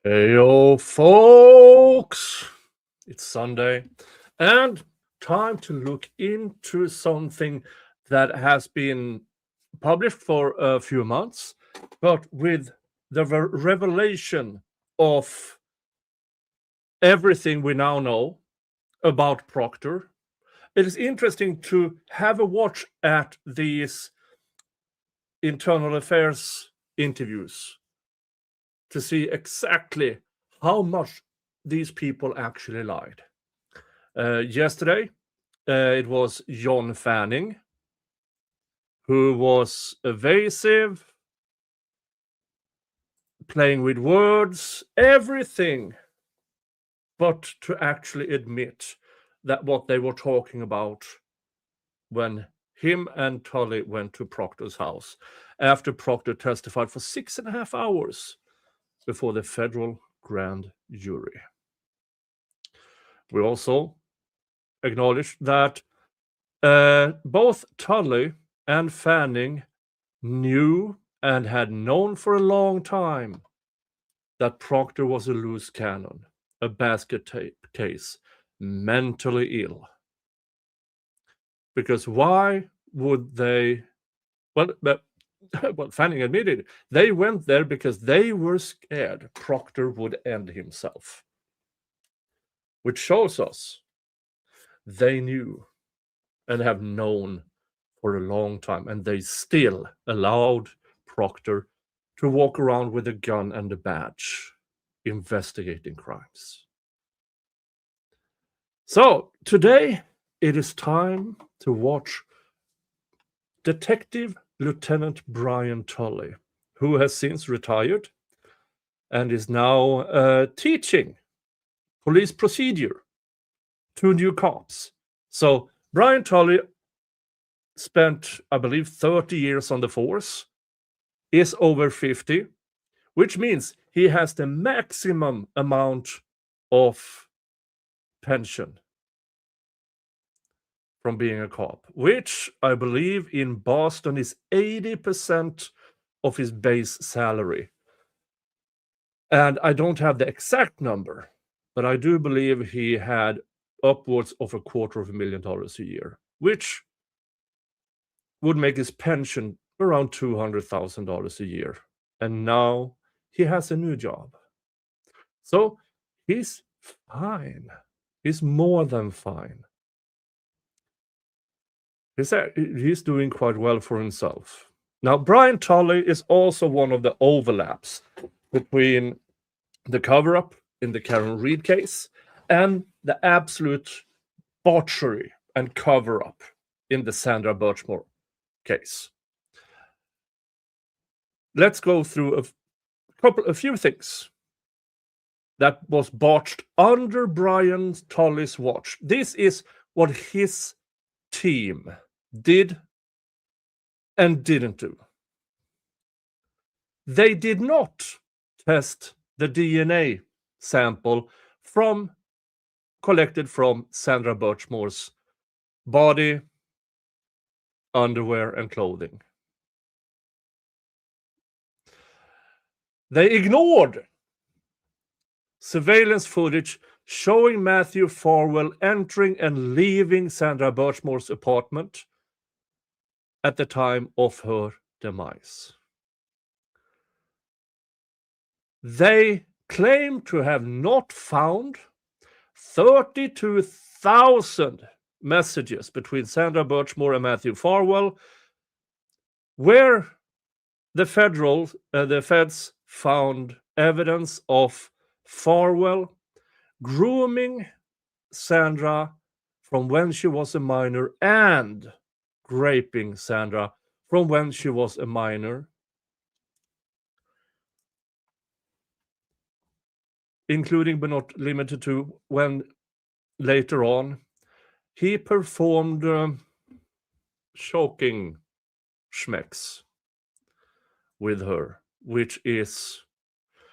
Hey, yo, folks! It's Sunday, and time to look into something that has been published for a few months, but with the revelation of everything we now know about Proctor. It is interesting to have a watch at these internal affairs interviews to see exactly how much these people actually lied. Yesterday, it was John Fanning, who was evasive, playing with words, everything, but to actually admit that what they were talking about when him and Tully went to Proctor's house after Proctor testified for 6.5 hours before the federal grand jury. We also acknowledged that both Tully and Fanning knew and had known for a long time that Proctor was a loose cannon, a basket case, mentally ill. Because why would they? Well, Fanning admitted they went there because they were scared Proctor would end himself. Which shows us they knew and have known for a long time, and they still allowed Proctor to walk around with a gun and a badge, investigating crimes. So today it is time to watch Det.Lt Brian Tully, who has since retired and is now teaching police procedure to new cops. So Brian Tully spent, I believe, 30 years on the force, is over 50, which means he has the maximum amount of pension from being a cop, which I believe in Boston is 80% of his base salary. And I don't have the exact number, but I do believe he had upwards of $250,000 a year, which would make his pension around $200,000 a year. And now he has a new job. So he's fine. He's more than fine. He's doing quite well for himself. Now, Brian Tully is also one of the overlaps between the cover-up in the Karen Reed case and the absolute botchery and cover-up in the Sandra Birchmore case. Let's go through a few things that was botched under Brian Tully's watch. This is what his team did and didn't do. They did not test the DNA sample collected from Sandra Birchmore's body, underwear, and clothing. They ignored surveillance footage showing Matthew Farwell entering and leaving Sandra Birchmore's apartment at the time of her demise. They claim to have not found 32,000 messages between Sandra Birchmore and Matthew Farwell, where the feds found evidence of Farwell grooming Sandra from when she was a minor and raping Sandra from when she was a minor, including but not limited to when later on he performed choking schmecks with her, which is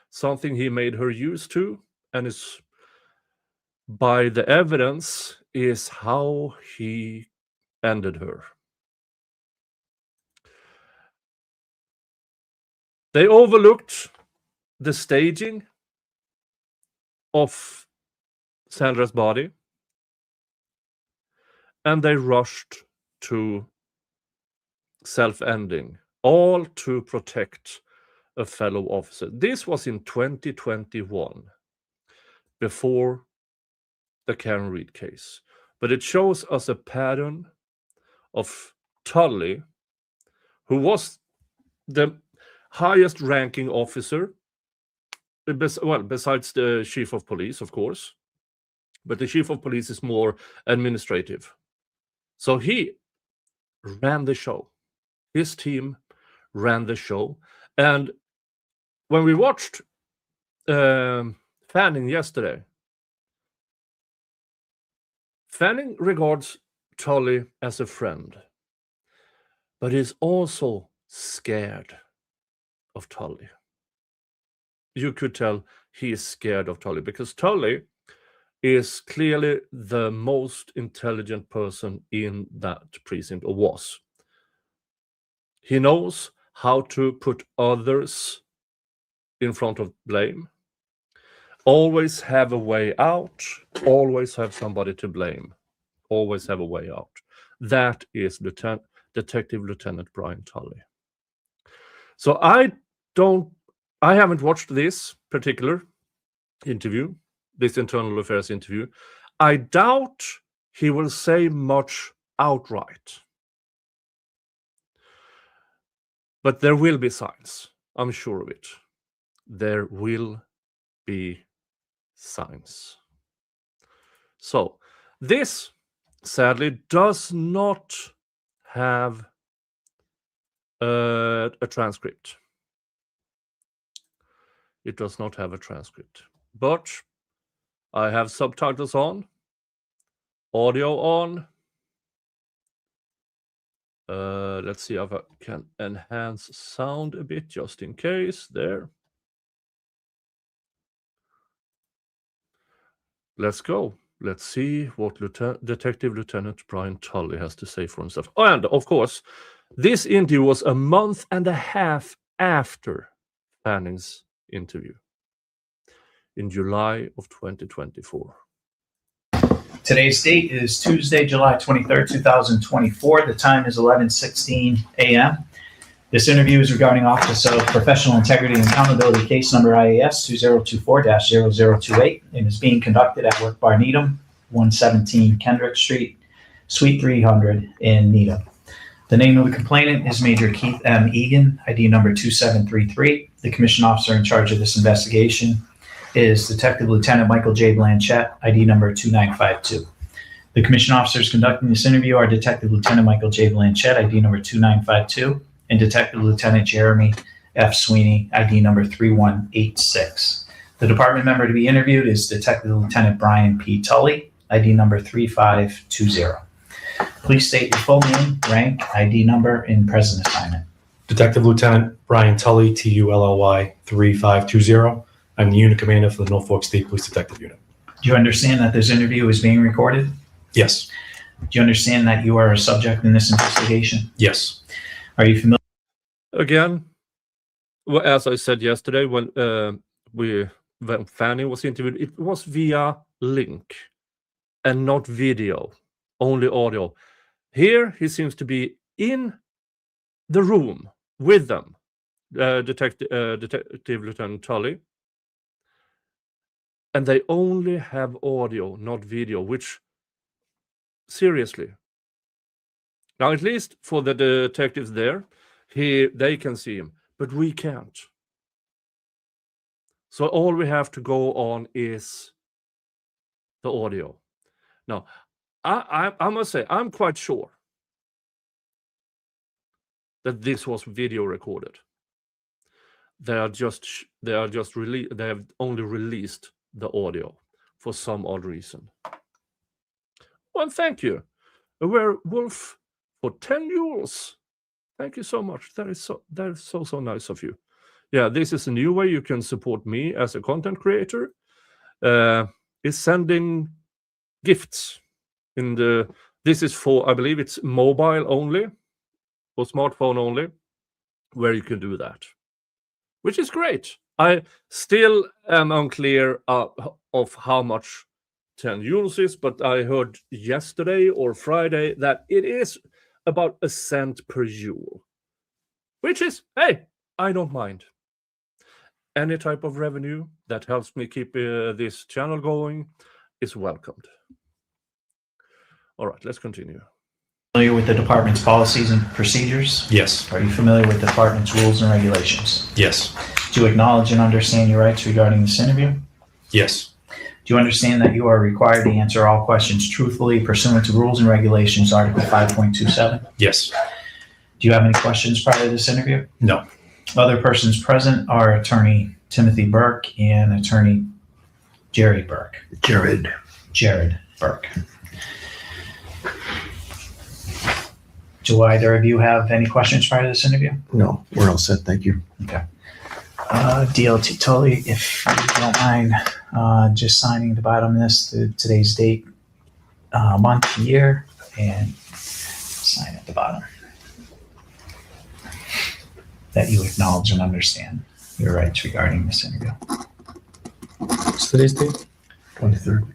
something he made her used to, and is, by the evidence, is how he ended her. They overlooked the staging of Sandra's body, and they rushed to self-ending, all to protect a fellow officer. This was in 2021, before the Karen Read case. But it shows us a pattern of Tully, who was the highest ranking officer, besides the chief of police, of course. But the chief of police is more administrative. So he ran the show. His team ran the show. And when we watched Fanning yesterday, Fanning regards Tully as a friend, but is also scared of Tully. You could tell he is scared of Tully, because Tully is clearly the most intelligent person in that precinct, or was. He knows how to put others in front of blame, always have a way out, always have somebody to blame, always have a way out. That is Detective Lieutenant Brian Tully. So I haven't watched this particular interview, this internal affairs interview. I doubt he will say much outright. But there will be signs. I'm sure of it. There will be signs. So this, sadly, does not have a transcript. It does not have a transcript. But I have subtitles on, audio on. Let's see if I can enhance sound a bit, just in case. There. Let's go. Let's see what Detective Lieutenant Brian Tully has to say for himself. Oh, and of course, this interview was a month and a half after Fanning's interview in July of 2024. Today's date is Tuesday, July 23rd, 2024. The time is 11:16 a.m. This interview is regarding Office of Professional Integrity and Accountability case number IAS 2024-0028 and is being conducted at Work Bar Needham, 117 Kendrick Street, Suite 300 in Needham. The name of the complainant is Major Keith M. Egan, ID number 2733. The commission officer in charge of this investigation is Detective Lieutenant Michael J. Blanchett, ID number 2952. The commission officers conducting this interview are Detective Lieutenant Michael J. Blanchett, ID number 2952, and Detective Lieutenant Jeremy F. Sweeney, ID number 3186. The department member to be interviewed is Detective Lieutenant Brian P. Tully, ID number 3520. Please state your full name, rank, ID number, and present assignment. Detective Lieutenant Brian Tully, TULLY 3520. I'm the unit commander for the Norfolk State Police Detective Unit. Do you understand that this interview is being recorded? Yes. Do you understand that you are a subject in this investigation? Yes. Are you familiar? Again, well, as I said yesterday, when Fanning was interviewed, it was via link and not video, only audio. Here, he seems to be in the room with them, Detective Lieutenant Tully, and they only have audio, not video, which, seriously. Now, at least for the detectives there, they can see him, but we can't. So all we have to go on is the audio. Now, I must say, I'm quite sure that this was video recorded. They have only released the audio for some odd reason. Well, thank you, a werewolf, for 10 euros. Thank you so much. That is so nice of you. Yeah, this is a new way you can support me as a content creator. Is sending gifts. This is for, I believe it's mobile only, or smartphone only, where you can do that, which is great. I still am unclear of how much 10 euros is, but I heard yesterday or Friday that it is about a cent per joule, which is, hey, I don't mind. Any type of revenue that helps me keep this channel going is welcomed. All right, let's continue. Familiar with the department's policies and procedures? Yes. Are you familiar with the department's rules and regulations? Yes. Do you acknowledge and understand your rights regarding this interview? Yes. Do you understand that you are required to answer all questions truthfully pursuant to rules and regulations, Article 5.27? Yes. Do you have any questions prior to this interview? No. Other persons present are Attorney Timothy Burke and Attorney Jared Burke. Do either of you have any questions prior to this interview? No, we're all set. Thank you. Okay. D.L.T. Tully, if you don't mind just signing at the bottom of this, today's date, month, year, and sign at the bottom. That you acknowledge and understand your rights regarding this interview. What's today's date? 23rd.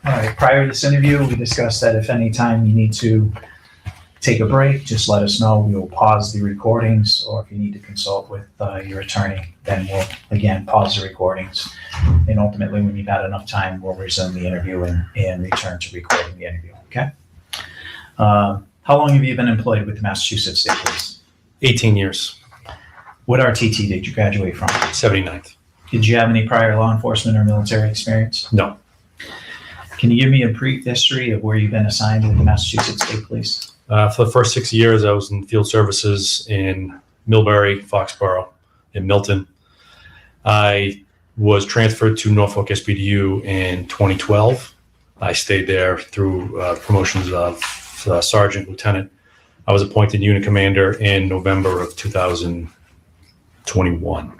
All right, prior to this interview, we discussed that if any time you need to take a break, just let us know. We will pause the recordings, or if you need to consult with your attorney, then we'll, again, pause the recordings. And ultimately, when you've had enough time, we'll resume the interview and return to recording the interview, okay? How long have you been employed with the Massachusetts State Police? 18 years. What RTT did you graduate from? 79th. Did you have any prior law enforcement or military experience? No. Can you give me a brief history of where you've been assigned with the Massachusetts State Police? For the first 6 years, I was in field services in Millbury, Foxborough, and Milton. I was transferred to Norfolk SBDU in 2012. I stayed there through promotions of sergeant, lieutenant. I was appointed unit commander in November of 2021.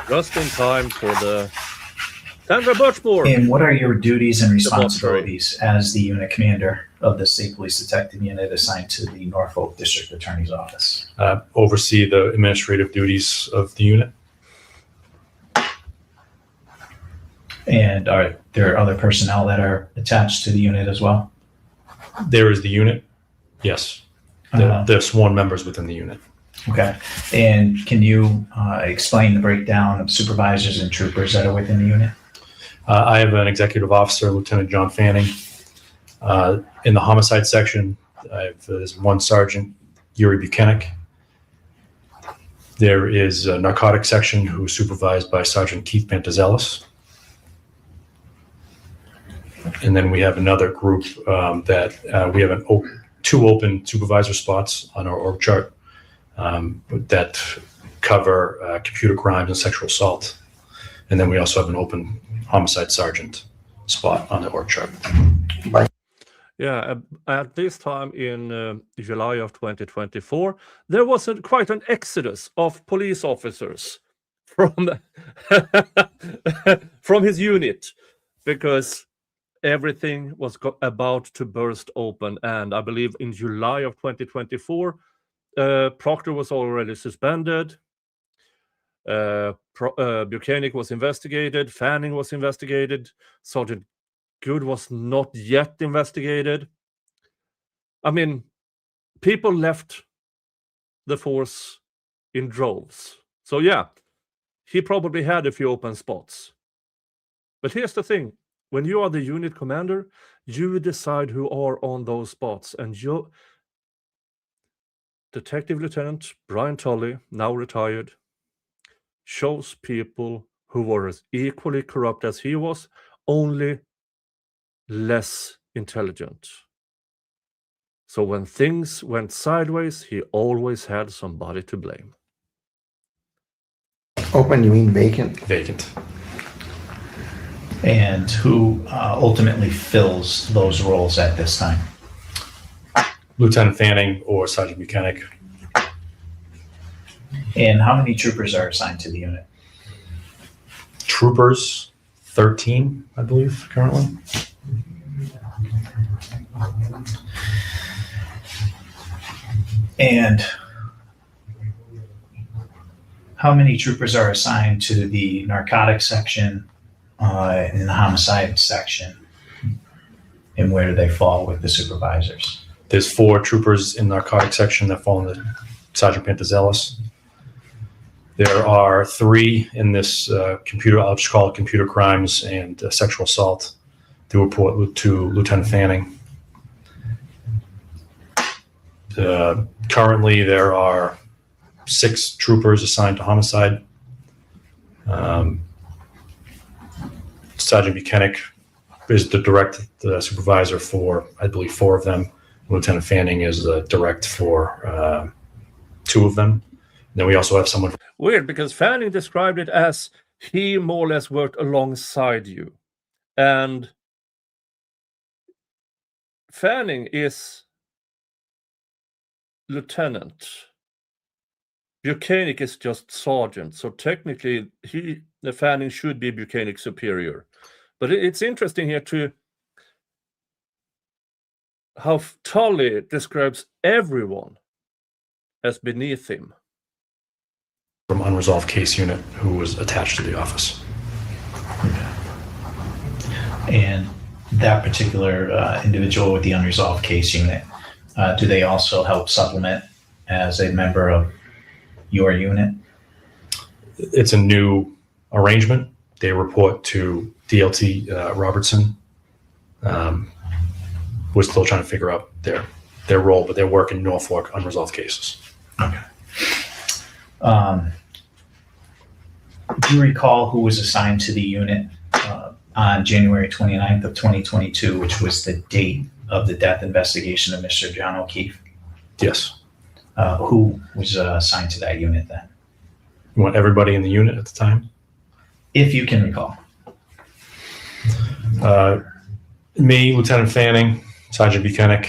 Just in time for the Sandra Birchmore. And what are your duties and responsibilities as the unit commander of the State Police Detective Unit assigned to the Norfolk District Attorney's Office? Oversee the administrative duties of the unit. And are there other personnel that are attached to the unit as well? There is the unit. Yes. They're sworn members within the unit. Okay. And can you explain the breakdown of supervisors and troopers that are within the unit? I have an executive officer, Lieutenant John Fanning. In the homicide section, there's one sergeant, Yuri Buchanan. There is a narcotics section who's supervised by Sergeant Keith Pantazelis. And then we have another group that we have two open supervisor spots on our org chart that cover computer crimes and sexual assault. And then we also have an open homicide sergeant spot on the org chart. Yeah, at this time in July of 2024, there was quite an exodus of police officers from from his unit, because everything was about to burst open. And I believe in July of 2024, Proctor was already suspended. Buchanan was investigated. Fanning was investigated. Sergeant Good was not yet investigated. I mean, people left the force in droves. So yeah, he probably had a few open spots. But here's the thing. When you are the unit commander, you decide who are on those spots. And you, Detective Lieutenant Brian Tully, now retired, chose people who were as equally corrupt as he was, only less intelligent. So when things went sideways, he always had somebody to blame. Open, you mean vacant? Vacant. And who ultimately fills those roles at this time? Lieutenant Fanning or Sergeant Buchanan. And how many troopers are assigned to the unit? Troopers, 13, I believe, currently. And how many troopers are assigned to the narcotics section and the homicide section? And where do they fall with the supervisors? There's 4 troopers in narcotics section that fall under Sergeant Pantazelis. There are 3 in this computer, I'll just call it computer crimes and sexual assault, to report to Lieutenant Fanning. Currently, there are 6 troopers assigned to homicide. Sergeant Buchanan is the direct supervisor for, I believe, 4 of them. Lieutenant Fanning is the direct for 2 of them. And then we also have someone. Weird, because Fanning described it as he more or less worked alongside you. And Fanning is lieutenant. Buchanan is just sergeant. So technically, the Fanning should be Buchanan's superior. But it's interesting here to how Tully describes everyone as beneath him. From unresolved case unit who was attached to the office. And that particular individual with the unresolved case unit, do they also help supplement as a member of your unit? It's a new arrangement. They report to Det.Lt Robertson. We're still trying to figure out their role, but they work in Norfolk unresolved cases. Okay. Do you recall who was assigned to the unit on January 29th of 2022, which was the date of the death investigation of Mr. John O'Keefe? Yes. Who was assigned to that unit then? You want everybody in the unit at the time? If you can recall. Me, Lieutenant Fanning, Sergeant Buchanan.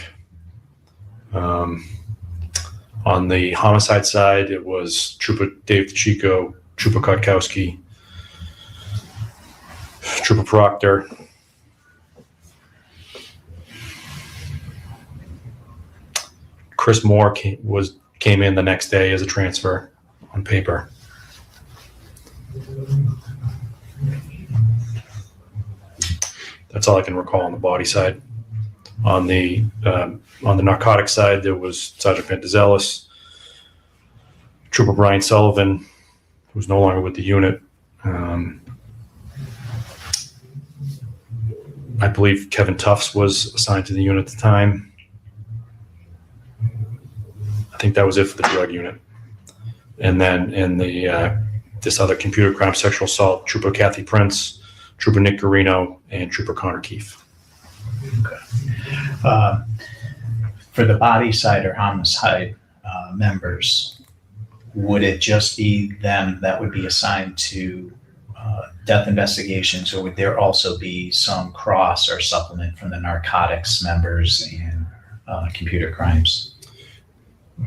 On the homicide side, it was Trooper Dave DeChico, Trooper Kotkowski, Trooper Proctor, Chris Moore came in the next day as a transfer on paper. That's all I can recall on the body side. On the narcotics side, there was Sergeant Pantazelis, Trooper Brian Sullivan, who's no longer with the unit. I believe Kevin Tufts was assigned to the unit at the time. I think that was it for the drug unit. And then in the this other computer crime sexual assault, Trooper Kathy Prince, Trooper Nick Garino, and Trooper Connor Keefe. Okay. For the body side or homicide members, would it just be them that would be assigned to death investigations, or would there also be some cross or supplement from the narcotics members and computer crimes?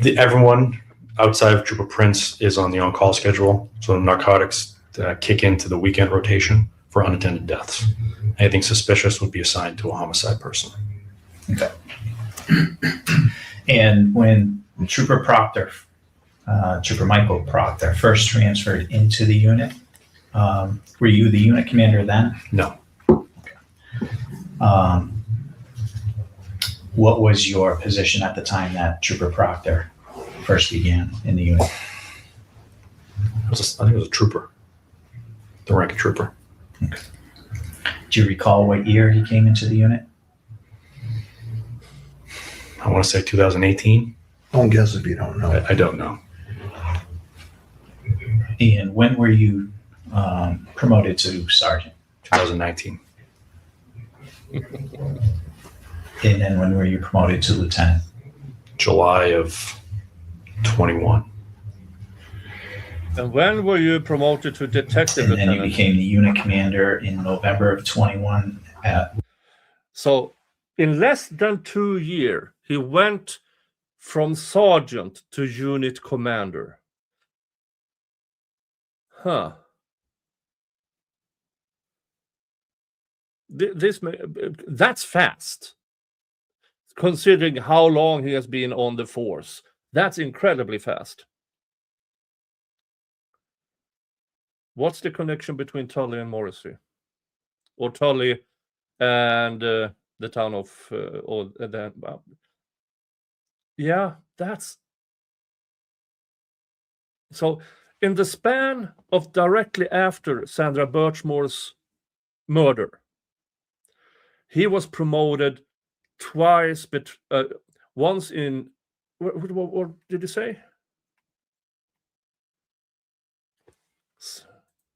Everyone outside of Trooper Prince is on the on-call schedule, so the narcotics kick into the weekend rotation for unattended deaths. Anything suspicious would be assigned to a homicide person. Okay. And when Trooper Proctor, Trooper Michael Proctor, first transferred into the unit, were you the unit commander then? No. Okay. What was your position at the time that Trooper Proctor first began in the unit? I think it was a trooper, the rank of trooper. Okay. Do you recall what year he came into the unit? I want to say 2018. Don't guess if you don't know. I don't know. And when were you promoted to sergeant? 2019. And then when were you promoted to lieutenant? July of 21. And when were you promoted to detective And then lieutenant? you became the unit commander in November of 21 at... So in less than 2 years, he went from sergeant to unit commander. Huh. That's fast, considering how long he has been on the force That's incredibly fast. What's the connection between Tully and Morrissey? Or Tully and the town of... yeah, that's... So in the span of directly after Sandra Birchmore's murder, he was promoted twice, but once in... What did he say?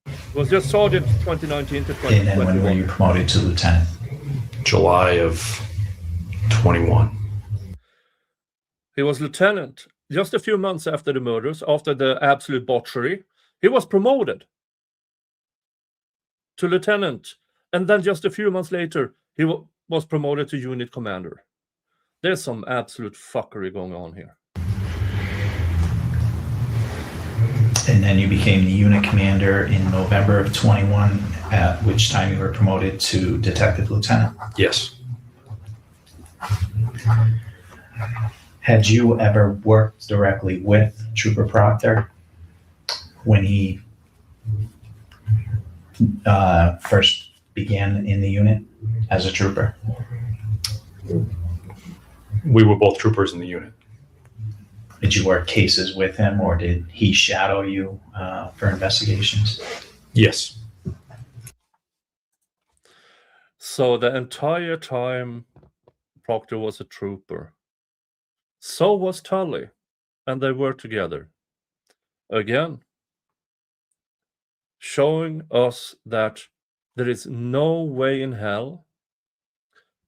It was just sergeant 2019 to 2021. And then when were you promoted to lieutenant? July of 21. He was lieutenant just a few months after the murders, after the absolute botchery. He was promoted to lieutenant, and then just a few months later, he was promoted to unit commander. There's some absolute fuckery going on here. And then you became the unit commander in November of 21, at which time you were promoted to detective lieutenant. Yes. Had you ever worked directly with Trooper Proctor when he first began in the unit as a trooper? We were both troopers in the unit. Did you work cases with him, or did he shadow you for investigations? Yes. So the entire time Proctor was a trooper, so was Tully, and they were together. Again, showing us that there is no way in hell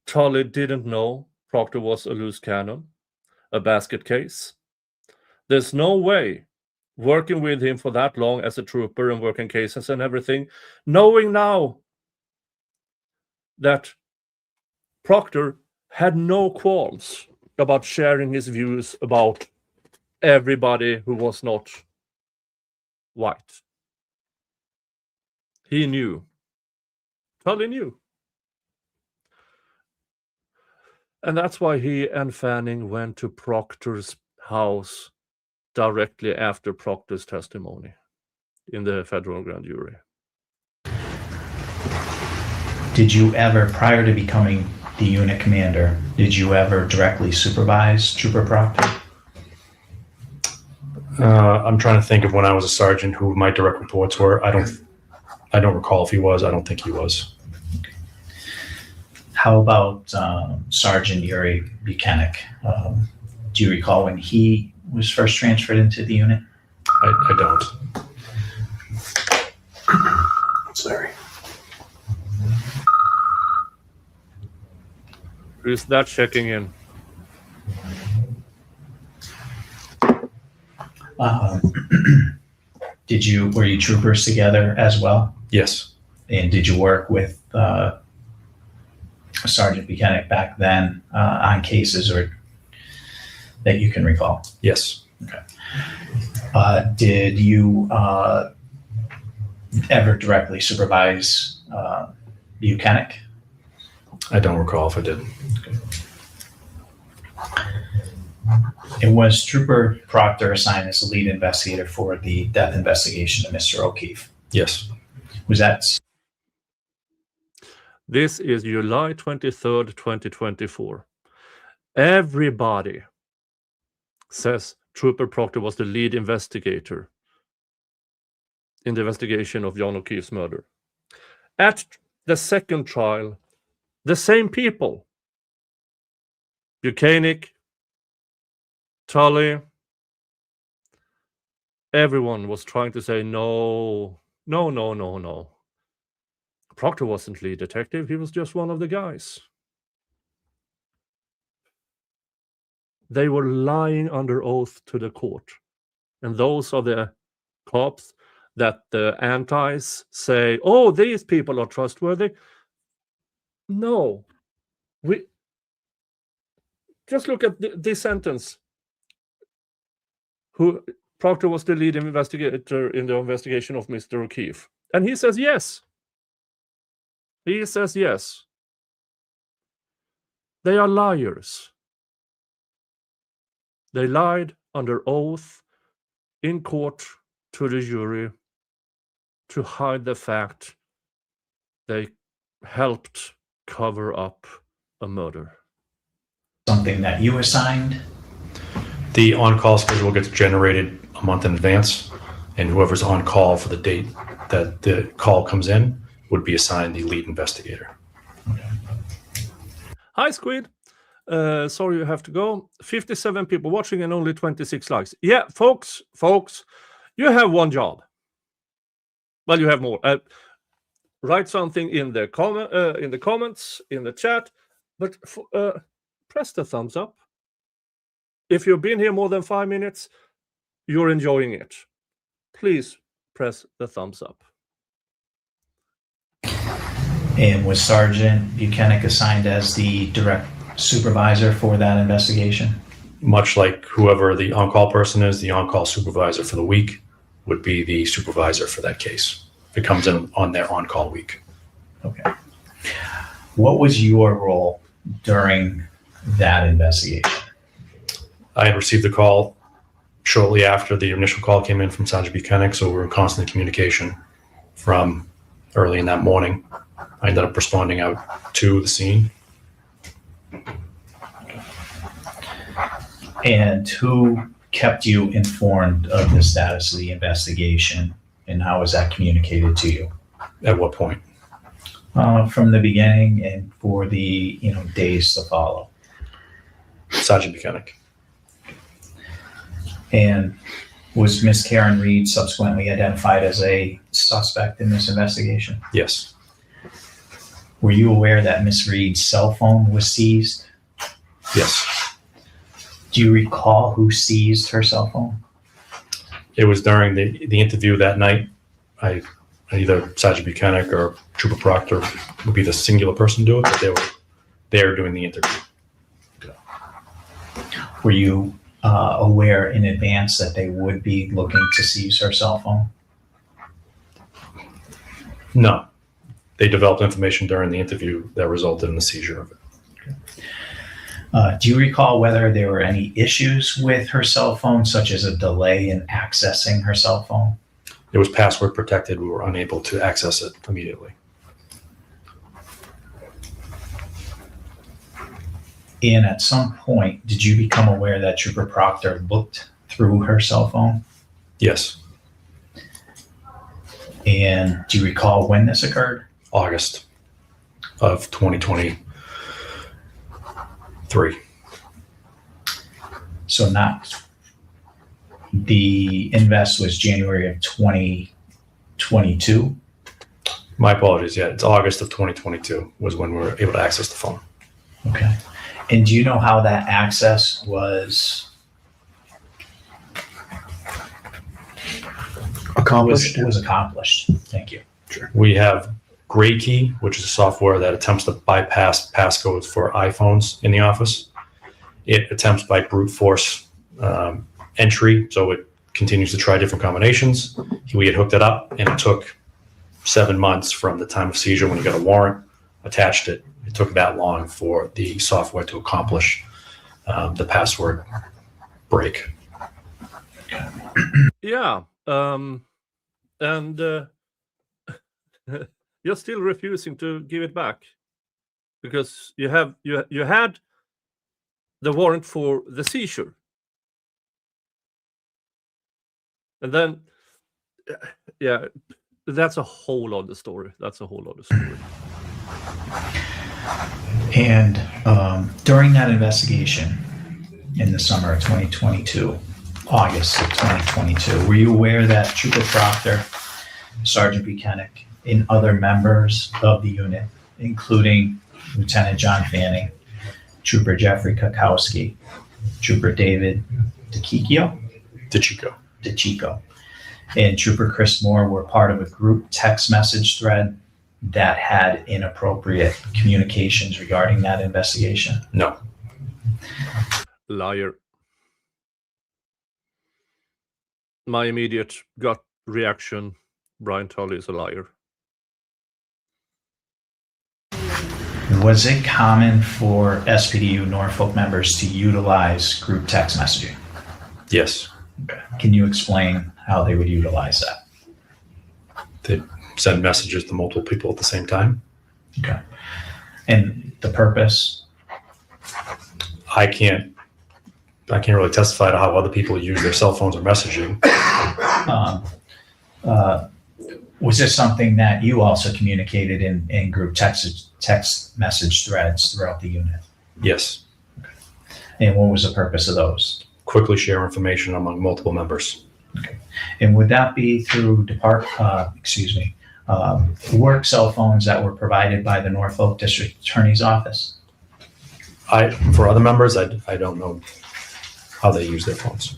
Tully didn't know Proctor was a loose cannon, a basket case. There's no way, working with him for that long as a trooper and working cases and everything, knowing now that Proctor had no qualms about sharing his views about everybody who was not white. He knew. Tully knew. And that's why he and Fanning went to Proctor's house directly after Proctor's testimony in the federal grand jury. Did you ever, prior to becoming the unit commander, did you ever directly supervise Trooper Proctor? I'm trying to think of when I was a sergeant who my direct reports were. I don't recall if he was. I don't think he was. How about Sergeant Yuri Buchanan? Do you recall when he was first transferred into the unit? I don't. Sorry. Who's that checking in? Were you troopers together as well? Yes. And did you work with Sergeant Buchanan back then on cases or that you can recall? Yes. Okay. Did you ever directly supervise Buchanan? I don't recall if I did. And was Trooper Proctor assigned as the lead investigator for the death investigation of Mr. O'Keefe? Yes. Was that? This is July 23rd, 2024. Everybody says Trooper Proctor was the lead investigator in the investigation of John O'Keefe's murder. At the second trial, the same people, Buchanan, Tully, everyone was trying to say no. Proctor wasn't lead detective, he was just one of the guys. They were lying under oath to the court. And those are the cops that the antis say, oh, these people are trustworthy. No. Just look at this sentence. Proctor was the lead investigator in the investigation of Mr. O'Keefe. And he says yes. He says yes. They are liars. They lied under oath in court to the jury to hide the fact they helped cover up a murder. Something that you assigned? The on-call schedule gets generated a month in advance, and whoever's on call for the date that the call comes in would be assigned the lead investigator. Hi, Squid. Sorry you have to go. 57 people watching and only 26 likes. Yeah, folks, you have one job. Well, you have more. Write something in the comments, in the chat, but press the thumbs up. If you've been here more than 5 minutes, you're enjoying it. Please press the thumbs up. And was Sergeant Buchanan assigned as the direct supervisor for that investigation? Much like whoever the on-call person is, the on-call supervisor for the week would be the supervisor for that case. It comes in on their on-call week. Okay. What was your role during that investigation? I had received a call shortly after the initial call came in from Sandra Birchmore, so we were in constant communication from early in that morning. I ended up responding out to the scene. And who kept you informed of the status of the investigation, and how was that communicated to you? At what point? From the beginning and for the days to follow. Sergeant Buchanan. And was Miss Karen Reed subsequently identified as a suspect in this investigation? Yes. Were you aware that Miss Reed's cell phone was seized? Yes. Do you recall who seized her cell phone? It was during the interview that night. Either Sergeant Buchanan or Trooper Proctor would be the singular person to do it, but they were there doing the interview. Were you aware in advance that they would be looking to seize her cell phone? No. They developed information during the interview that resulted in the seizure of it. Do you recall whether there were any issues with her cell phone, such as a delay in accessing her cell phone? It was password protected. We were unable to access it immediately. And at some point, did you become aware that Trooper Proctor looked through her cell phone? Yes. And do you recall when this occurred? August of 2023. So not the invest was January of 2022. My apologies. Yeah, it's August of 2022 was when we were able to access the phone. Okay. And do you know how that access was Accomplished. was accomplished? Thank you. We have Gray Key, which is a software that attempts to bypass passcodes for iPhones in the office. It attempts by brute force entry, so it continues to try different combinations. We had hooked it up, and it took 7 months from the time of seizure when you got a warrant, attached it. It took that long for the software to accomplish the password break. Yeah, and you're still refusing to give it back because you had the warrant for the seizure, and then yeah, that's a whole other story. And during that investigation in the summer of 2022, August of 2022, were you aware that Trooper Proctor, Sergeant Buchanan, and other members of the unit, including Lieutenant John Fanning, Trooper Jeffrey Kukowski, Trooper David DeCicco, and Trooper Chris Moore were part of a group text message thread that had inappropriate communications regarding that investigation? No. Liar. My immediate gut reaction, Brian Tully is a liar. Was it common for SPDU Norfolk members to utilize group text messaging? Yes. Okay. Can you explain how they would utilize that? They send messages to multiple people at the same time. Okay. And the purpose? I can't really testify to how other people use their cell phones or messaging. Was this something that you also communicated in group text message threads throughout the unit? Yes. And what was the purpose of those? Quickly share information among multiple members. Okay. And would that be through work cell phones that were provided by the Norfolk District Attorney's Office? For other members, I don't know how they use their phones.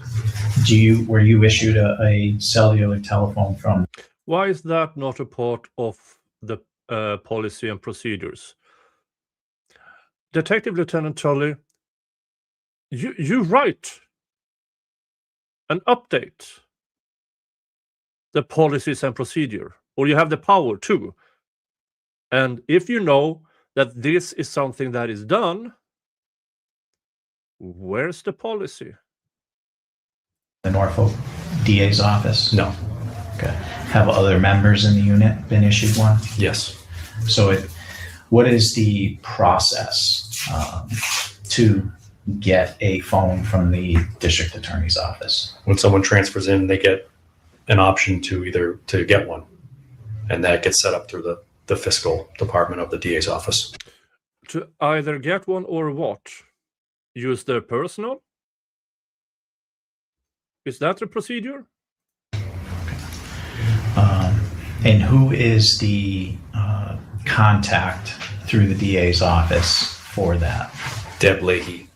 Were you issued a cellular telephone from? Why is that not a part of the policy and procedures? Detective Lieutenant Tully, you write and update the policies and procedure, or you have the power to. And if you know that this is something that is done, where's the policy? The Norfolk DA's office? No. Okay. Have other members in the unit been issued one? Yes. So what is the process to get a phone from the district attorney's office? When someone transfers in, they get an option to get one. And that gets set up through the fiscal department of the DA's office. To either get one or what? Use their personal? Is that the procedure? And who is the contact through the DA's office for that? Deb Leahy.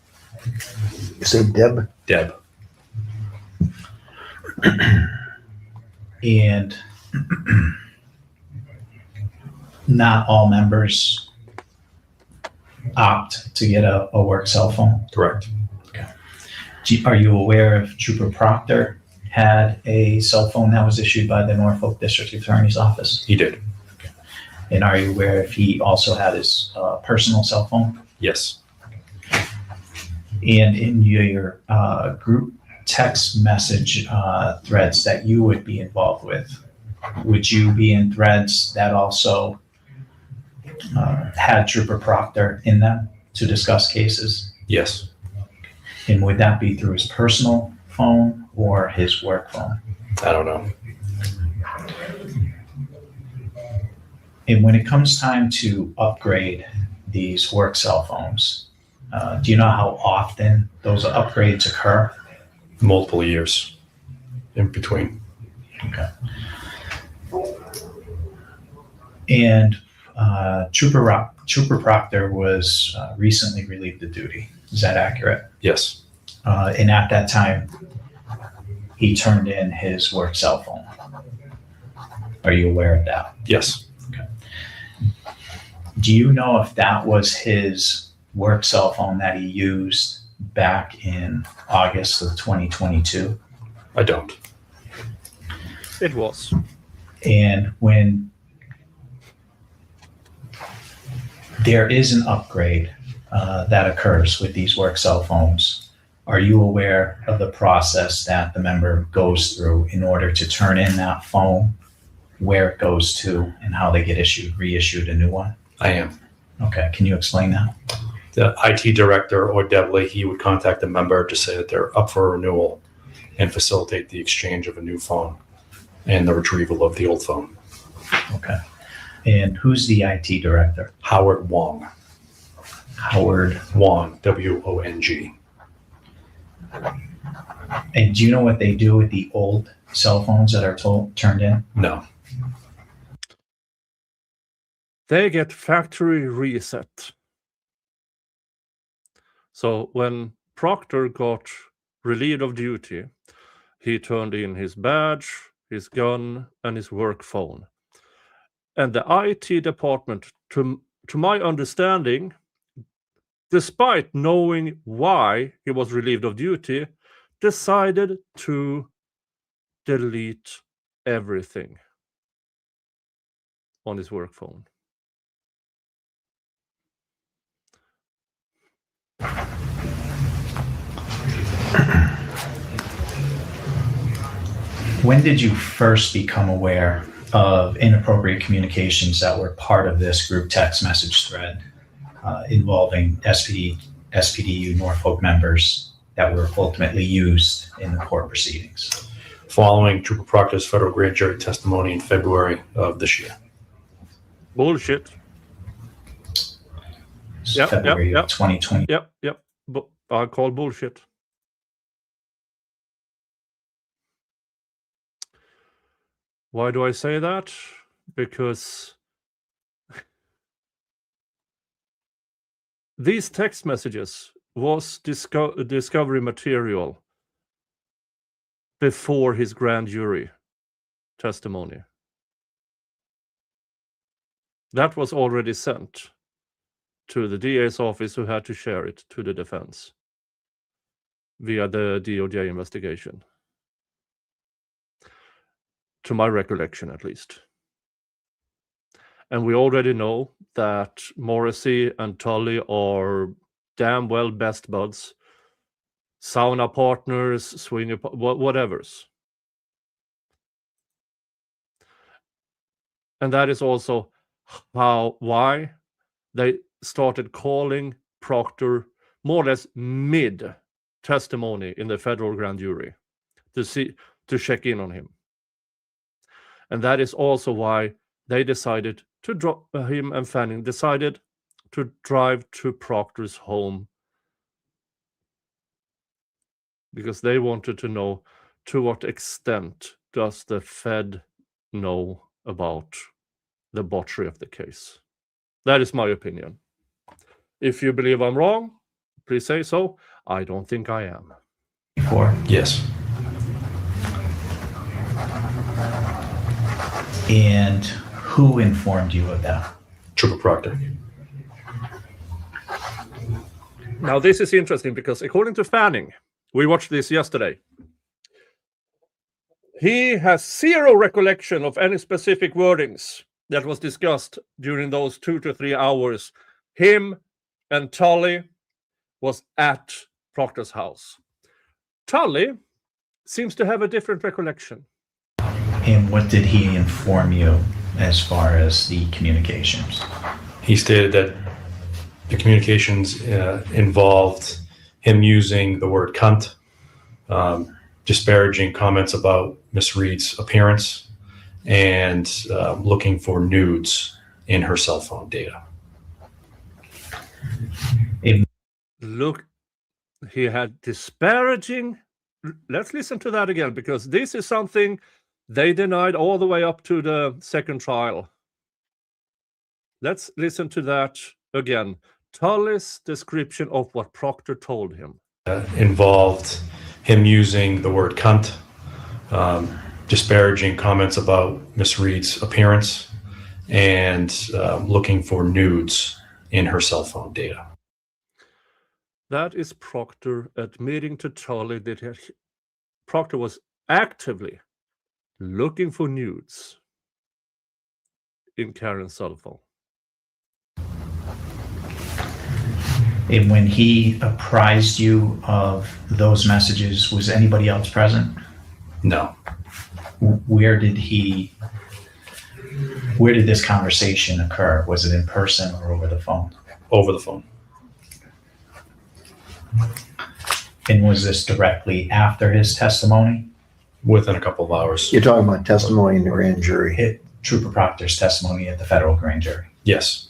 You say Deb? Deb. And not all members opt to get a work cell phone? Correct. Are you aware if Trooper Proctor had a cell phone that was issued by the Norfolk District Attorney's Office? He did. And are you aware if he also had his personal cell phone? Yes. And in your group text message threads that you would be involved with, would you be in threads that also had Trooper Proctor in them to discuss cases? Yes. And would that be through his personal phone or his work phone? I don't know. And when it comes time to upgrade these work cell phones, do you know how often those upgrades occur? Multiple years in between. Okay. And Trooper Proctor was recently relieved of duty. Is that accurate? Yes. And at that time, he turned in his work cell phone. Are you aware of that? Yes. Okay. Do you know if that was his work cell phone that he used back in August of 2022? I don't. It was. And when there is an upgrade that occurs with these work cell phones, are you aware of the process that the member goes through in order to turn in that phone, where it goes to, and how they get reissued a new one? I am. Okay, can you explain that? The IT director or Deb Leahy would contact the member to say that they're up for renewal and facilitate the exchange of a new phone and the retrieval of the old phone. Okay. And who's the IT director? Howard Wong. Howard. Wong, W-O-N-G. And do you know what they do with the old cell phones that are turned in? No. They get factory reset. So when Proctor got relieved of duty, he turned in his badge, his gun, and his work phone. And the IT department, to my understanding, despite knowing why he was relieved of duty, decided to delete everything on his work phone. When did you first become aware of inappropriate communications that were part of this group text message thread involving SPDU Norfolk members that were ultimately used in the court proceedings? Following Trooper Proctor's federal grand jury testimony in February of this year. Bullshit. Yep, February yep, of 2020. Yep. But I call bullshit. Why do I say that? Because these text messages was discovery material before his grand jury testimony. That was already sent to the DA's office, who had to share it to the defense via the DOJ investigation. To my recollection, at least. And we already know that Morrissey and Tully are damn well best buds, sauna partners, swinger, whatevers. And that is also why they started calling Proctor more or less mid testimony in the federal grand jury to check in on him. And that is also why they decided to drop him, and Fanning decided to drive to Proctor's home, because they wanted to know to what extent does the Fed know about the botchery of the case. That is my opinion. If you believe I'm wrong, please say so. I don't think I am. Yes. And who informed you of that? Trooper Proctor. Now, this is interesting because according to Fanning, we watched this yesterday, he has zero recollection of any specific wordings that was discussed during those 2 to 3 hours him and Tully was at Proctor's house. Tully seems to have a different recollection. And what did he inform you as far as the communications? He stated that the communications involved him using the word cunt, disparaging comments about Miss Reed's appearance, and looking for nudes in her cell phone data. Look, he had disparaging. Let's listen to that again, because this is something they denied all the way up to the second trial. Let's listen to that again. Tully's description of what Proctor told him. Involved him using the word cunt, disparaging comments about Miss Reed's appearance, and looking for nudes in her cell phone data. That is Proctor admitting to Tully that Proctor was actively looking for nudes in Karen's cell phone. And when he apprised you of those messages, was anybody else present? No. Where did this conversation occur? Was it in person or over the phone? Over the phone. And was this directly after his testimony? Within a couple of hours. You're talking about testimony in the grand jury. Trooper Proctor's testimony at the federal grand jury. Yes.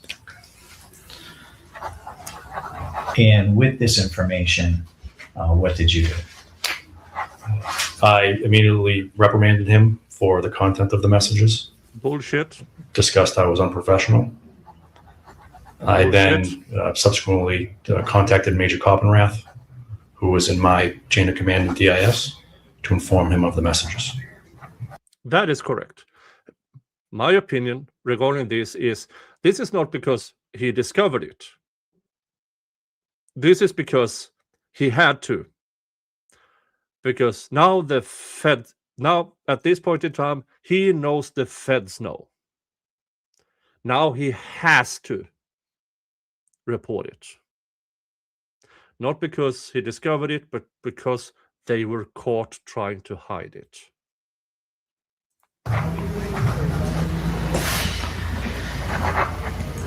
And with this information, what did you do? I immediately reprimanded him for the content of the messages. Bullshit. Discussed I was unprofessional. I then subsequently contacted Major Coppenrath, who was in my chain of command in DIS, to inform him of the messages. That is correct. My opinion regarding this is not because he discovered it. This is because he had to. Because now at this point in time, he knows the feds know. Now he has to report it. Not because he discovered it, but because they were caught trying to hide it.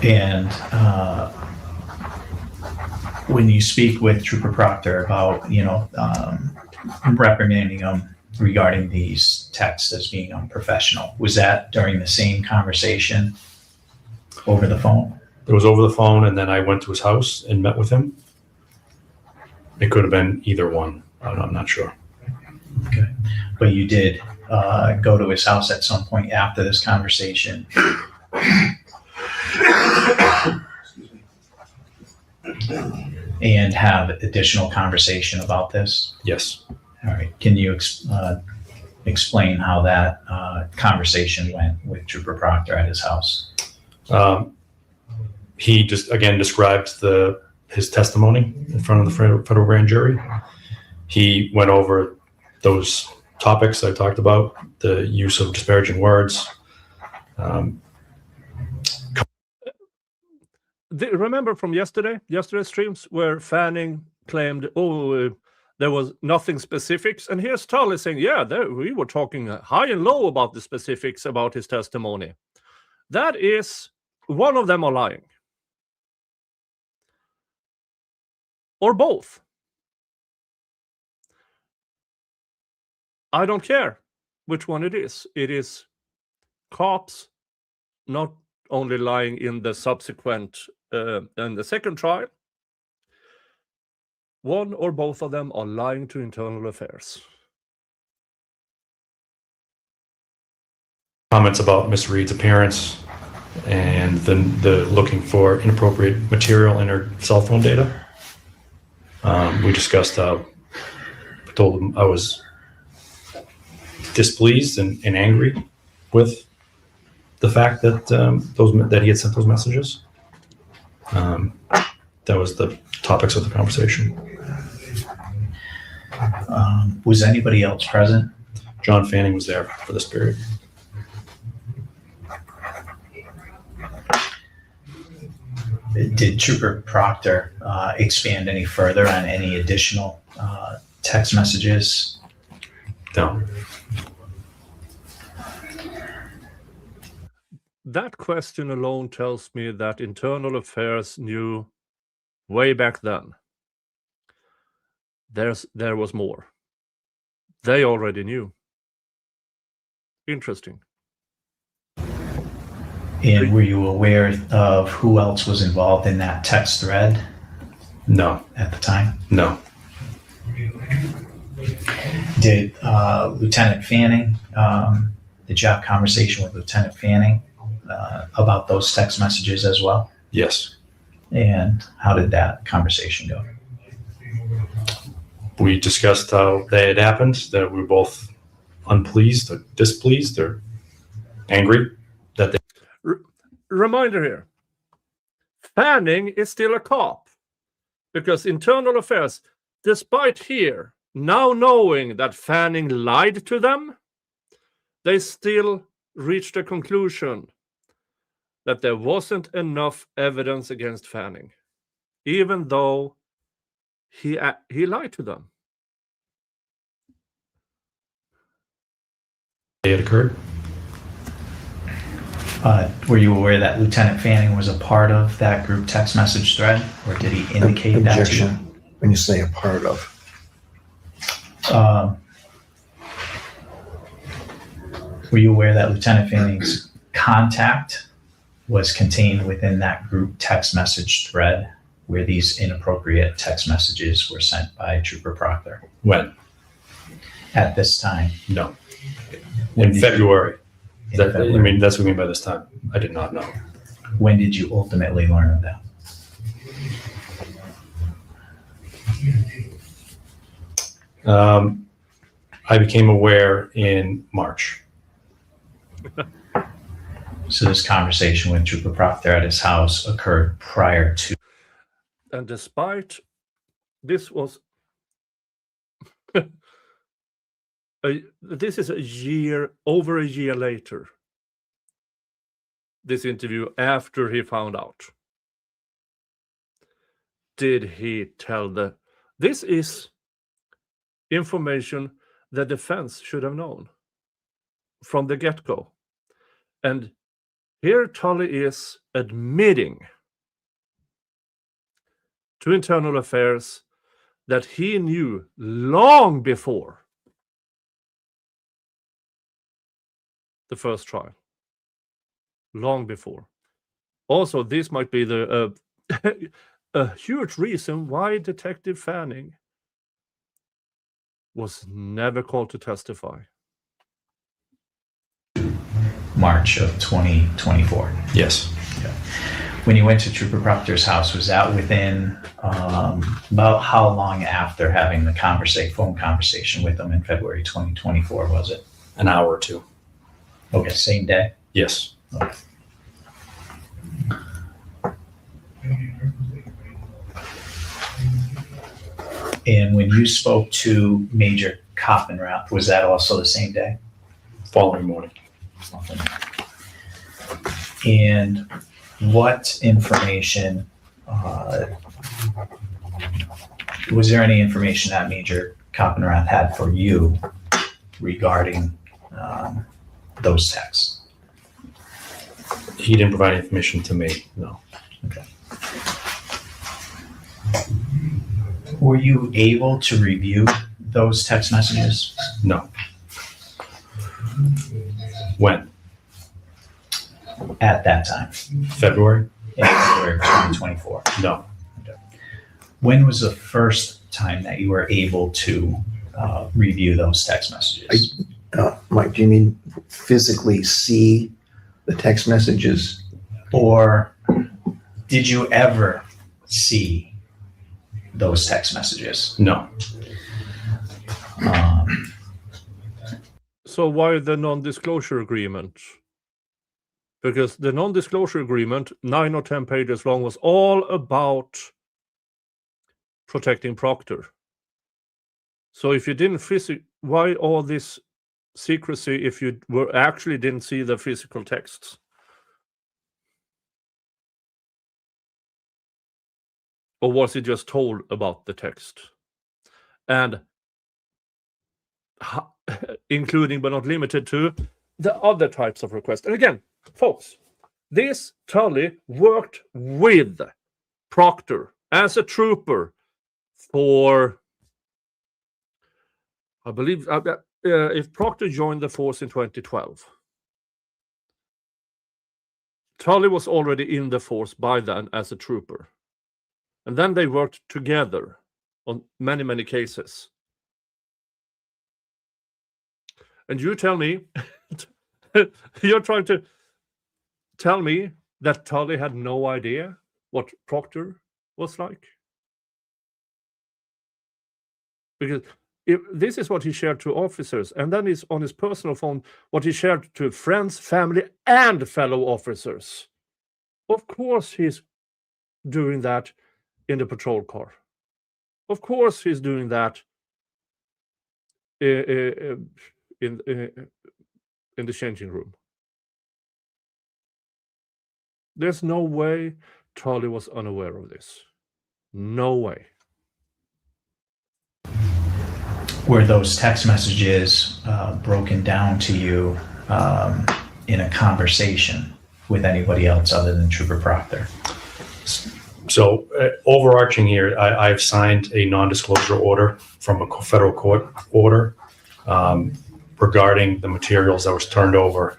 And when you speak with Trooper Proctor about, reprimanding him regarding these texts as being unprofessional, was that during the same conversation over the phone? It was over the phone, and then I went to his house and met with him. It could have been either one. I'm not sure. Okay. But you did go to his house at some point after this conversation. And have additional conversation about this? Yes. All right. Can you explain how that conversation went with Trooper Proctor at his house? He just, again, described his testimony in front of the federal grand jury. He went over those topics I talked about, the use of disparaging words. Remember from yesterday's streams where Fanning claimed, there was nothing specifics. And here's Tully saying, we were talking high and low about the specifics about his testimony. That is, one of them are lying. Or both. I don't care which one it is. It is cops not only lying in the subsequent, in the second trial. One or both of them are lying to internal affairs. Comments about Miss Reed's appearance and the looking for inappropriate material in her cell phone data. We discussed how I told him I was displeased and angry with the fact that that he had sent those messages. That was the topics of the conversation. Was anybody else present? John Fanning was there for this period. Did Trooper Proctor expand any further on any additional text messages? No. That question alone tells me that internal affairs knew way back then. There was more. They already knew. Interesting. And were you aware of who else was involved in that text thread? No. At the time? No. Did Lieutenant Fanning, did you have a conversation with Lieutenant Fanning about those text messages as well? Yes. And how did that conversation go? We discussed how they had happened, that we were both unpleased or displeased or angry that they... Reminder here. Fanning is still a cop because internal affairs, despite here now knowing that Fanning lied to them, they still reached a conclusion that there wasn't enough evidence against Fanning, even though he lied to them. It occurred. Were you aware that Lieutenant Fanning was a part of that group text message thread, or did he indicate that to Objection. you? When you say a part of. Were you aware that Lieutenant Fanning's contact was contained within that group text message thread where these inappropriate text messages were sent by Trooper Proctor? When? At this time? No. When In did February. you- in February. I mean, that's what we mean by this time. I did not know. When did you ultimately learn of that? I became aware in March. So this conversation with Trooper Proctor at his house occurred prior to. And despite this was this is over a year later, this interview after he found out. Did he tell this is information the defense should have known. from the get-go. And here Tully is admitting to Internal Affairs that he knew long before the first trial. Long before. Also, this might be the a huge reason why Detective Fanning was never called to testify. March of 2024. Yes. When you went to Trooper Proctor's house, was that within about how long after having the phone conversation with him in February 2024, was it? An hour or two. Okay, same day? Yes. Okay. And when you spoke to Major Coverup, was that also the same day? Following morning. And what information, was there any information that Major Coverup had for you regarding those texts? He didn't provide information to me, no. Okay. Were you able to review those text messages? No. When? At that time, February? in February of 2024. No. When was the first time that you were able to review those text messages? Mike, do you mean physically see the text messages? Or did you ever see those text messages? No. So why the non-disclosure agreement? Because the non-disclosure agreement, 9 or 10 pages long, was all about protecting Proctor. So if you didn't why all this secrecy if you actually didn't see the physical texts? Or was he just told about the text? And including but not limited to the other types of requests. And again, folks, this Tully worked with Proctor as a trooper for, I believe, if Proctor joined the force in 2012, Tully was already in the force by then as a trooper. And then they worked together on many, many cases. And you tell me, you're trying to tell me that Tully had no idea what Proctor was like? Because this is what he shared to officers, and then it's on his personal phone what he shared to friends, family, and fellow officers. Of course he's doing that in the patrol car. Of course he's doing that in the changing room. There's no way Tully was unaware of this. No way. Were those text messages broken down to you in a conversation with anybody else other than Trooper Proctor? So overarching here, I've signed a non-disclosure order from a federal court order regarding the materials that was turned over,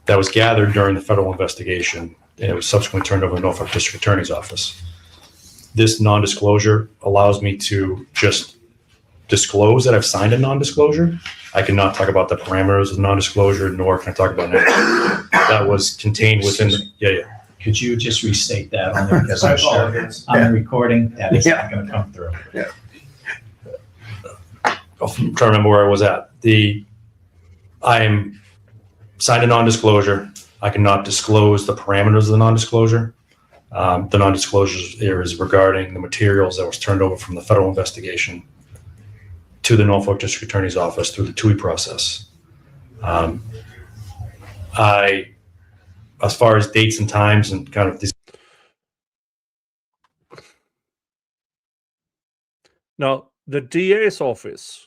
that was gathered during the federal investigation, and it was subsequently turned over to the Norfolk District Attorney's Office. This non-disclosure allows me to just disclose that I've signed a non-disclosure. I cannot talk about the parameters of the non-disclosure, nor can I talk about anything that was contained within the, Could you just restate that only because I'm sure on the recording that is not going to come through. Yeah. I'm trying to remember where I was at. I'm signed a non-disclosure. I cannot disclose the parameters of the non-disclosure. The non-disclosure here is regarding the materials that was turned over from the federal investigation to the Norfolk District Attorney's Office through the TUI process. As far as dates and times and kind of these. Now, the DA's office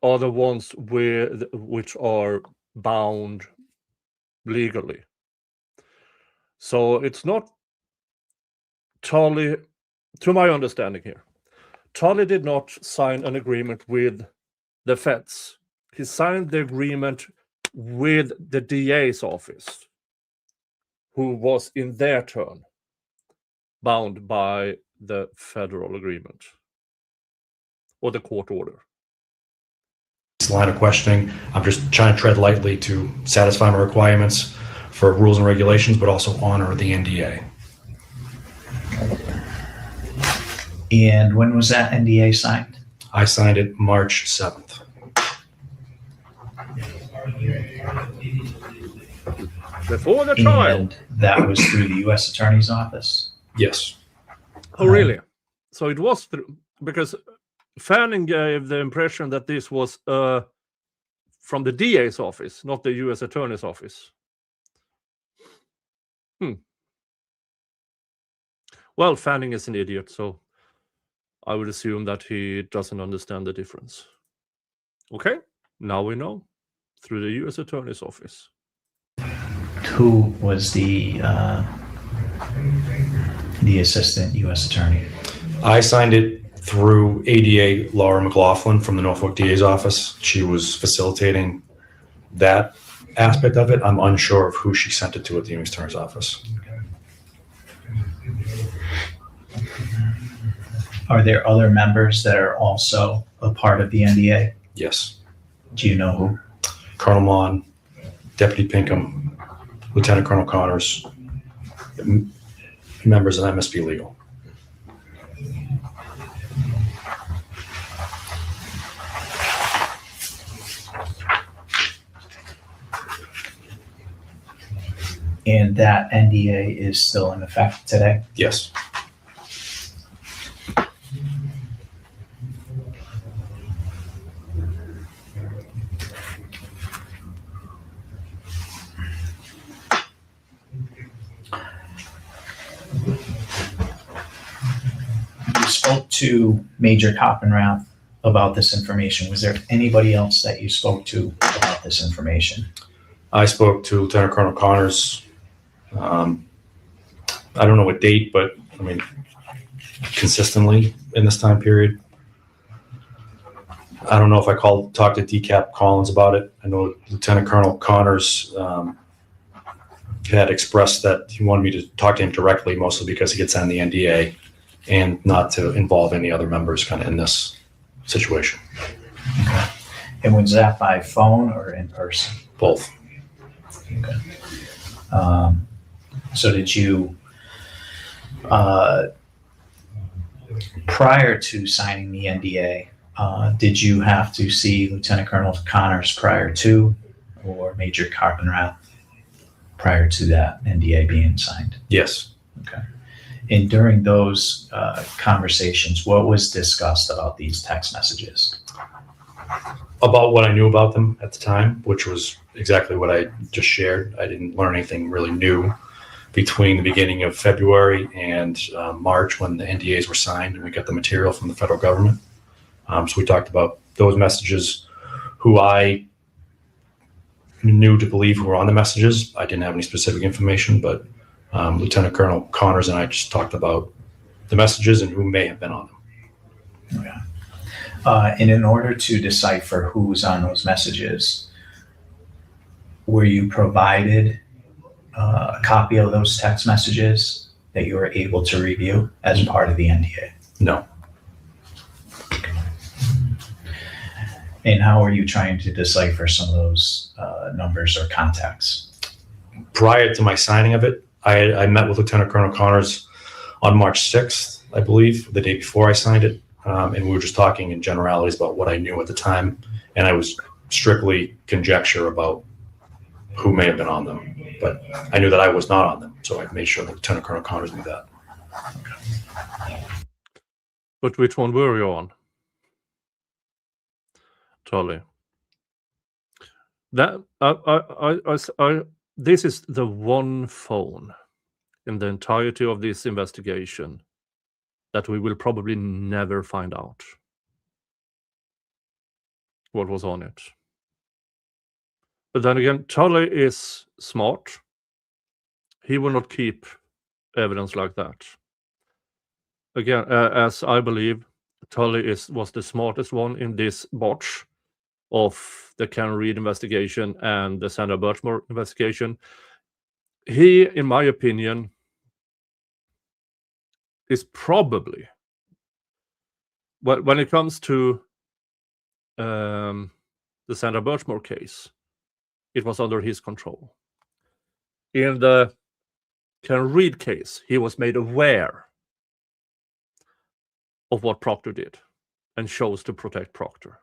are the ones which are bound legally. So it's not Tully, to my understanding here, Tully did not sign an agreement with the feds. He signed the agreement with the DA's office, who was in their turn bound by the federal agreement or the court order. This line of questioning, I'm just trying to tread lightly to satisfy my requirements for rules and regulations, but also honor the NDA. And when was that NDA signed? I signed it March 7th. Before the trial. And that was through the U.S. Attorney's Office? Yes. Oh, really? So it was through, because Fanning gave the impression that this was from the DA's office, not the U.S. Attorney's Office. Well, Fanning is an idiot, so I would assume that he doesn't understand the difference. Okay, now we know, through the U.S. Attorney's Office. Who was the assistant U.S. attorney? I signed it through ADA Laura McLaughlin from the Norfolk DA's office. She was facilitating that aspect of it. I'm unsure of who she sent it to at the U.S. Attorney's Office. Are there other members that are also a part of the NDA? Yes. Do you know who? Colonel Mon, Deputy Pinkham, Lieutenant Colonel Connors, members of MSP Legal. And that NDA is still in effect today? Yes. You spoke to Major Coppenrath about this information. Was there anybody else that you spoke to about this information? I spoke to Lieutenant Colonel Connors. I don't know what date, but I mean, consistently in this time period. I don't know if I talked to DCAP Collins about it. I know Lieutenant Colonel Connors had expressed that he wanted me to talk to him directly, mostly because he gets on the NDA and not to involve any other members kind of in this situation. Okay. And was that by phone or in person? Both. Okay. So did you, prior to signing the NDA, did you have to see Lieutenant Colonel Connors prior to, or Major Coppenrath prior to that NDA being signed? Yes. Okay. And during those conversations, what was discussed about these text messages? About what I knew about them at the time, which was exactly what I just shared. I didn't learn anything really new between the beginning of February and March when the NDAs were signed and we got the material from the federal government. So we talked about those messages, who I knew to believe who were on the messages. I didn't have any specific information, but Lieutenant Colonel Connors and I just talked about the messages and who may have been on them. Okay. And in order to decipher who's on those messages, were you provided a copy of those text messages that you were able to review as part of the NDA? No. And how are you trying to decipher some of those numbers or contacts? Prior to my signing of it, I met with Lieutenant Colonel Connors on March 6th, I believe, the day before I signed it. And we were just talking in generalities about what I knew at the time. And I was strictly conjecture about who may have been on them. But I knew that I was not on them. So I made sure that Lieutenant Colonel Connors knew that. But which one were you on? Tully. That this is the one phone in the entirety of this investigation that we will probably never find out. what was on it. But then again, Tully is smart. He will not keep evidence like that. Again, as I believe, Tully was the smartest one in this botch of the Karen Reed investigation and the Sandra Birchmore investigation. He, in my opinion, is probably, when it comes to the Sandra Birchmore case, it was under his control. In the Karen Reed case, he was made aware of what Proctor did and chose to protect Proctor.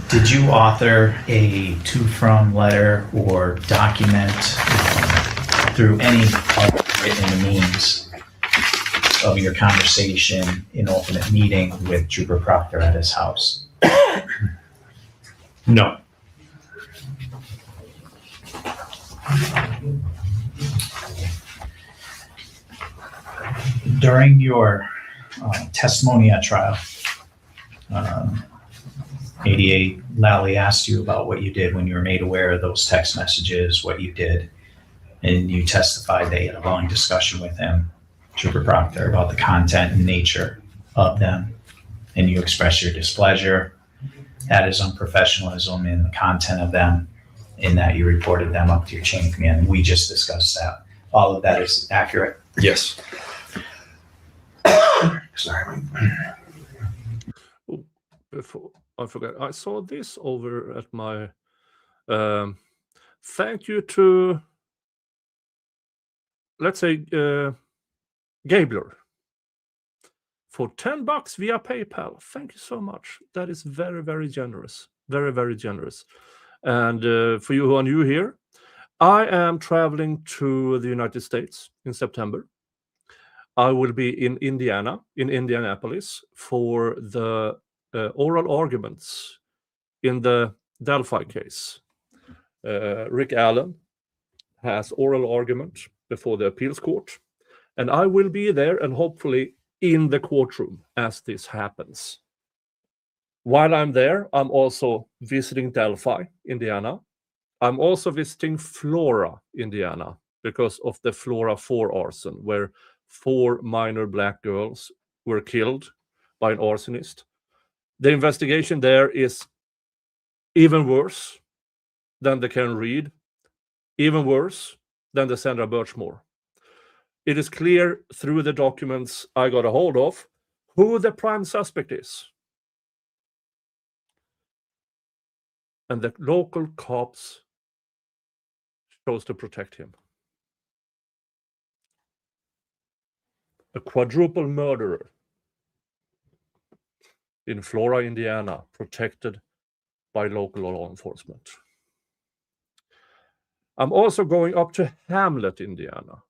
Did you author a to-from letter or document through any written means of your conversation in alternate meeting with Trooper Proctor at his house? No. During your testimony at trial, 88 Lally asked you about what you did when you were made aware of those text messages, what you did, and you testified that you had a long discussion with him, Trooper Proctor, about the content and nature of them, and you expressed your displeasure at his unprofessionalism in the content of them, in that you reported them up to your chain of command. We just discussed that. All of that is accurate. Yes. Sorry. Before I forget, I saw this over at my thank you to, let's say, Gabler for $10 via PayPal. Thank you so much. That is very, very generous. Very, very generous. And for you who are new here, I am traveling to the United States in September. I will be in Indianapolis, for the oral arguments in the Delphi case. Rick Allen has oral argument before the appeals court, and I will be there and hopefully in the courtroom as this happens. While I'm there, I'm also visiting Delphi, Indiana. I'm also visiting Flora, Indiana, because of the Flora 4 arson, where 4 minor black girls were killed by an arsonist. The investigation there is even worse than the Karen Reed, even worse than the Sandra Birchmore. It is clear through the documents I got a hold of who the prime suspect is. And the local cops chose to protect him. A quadruple murderer in Flora, Indiana, protected by local law enforcement. I'm also going up to Hamlet, Indiana,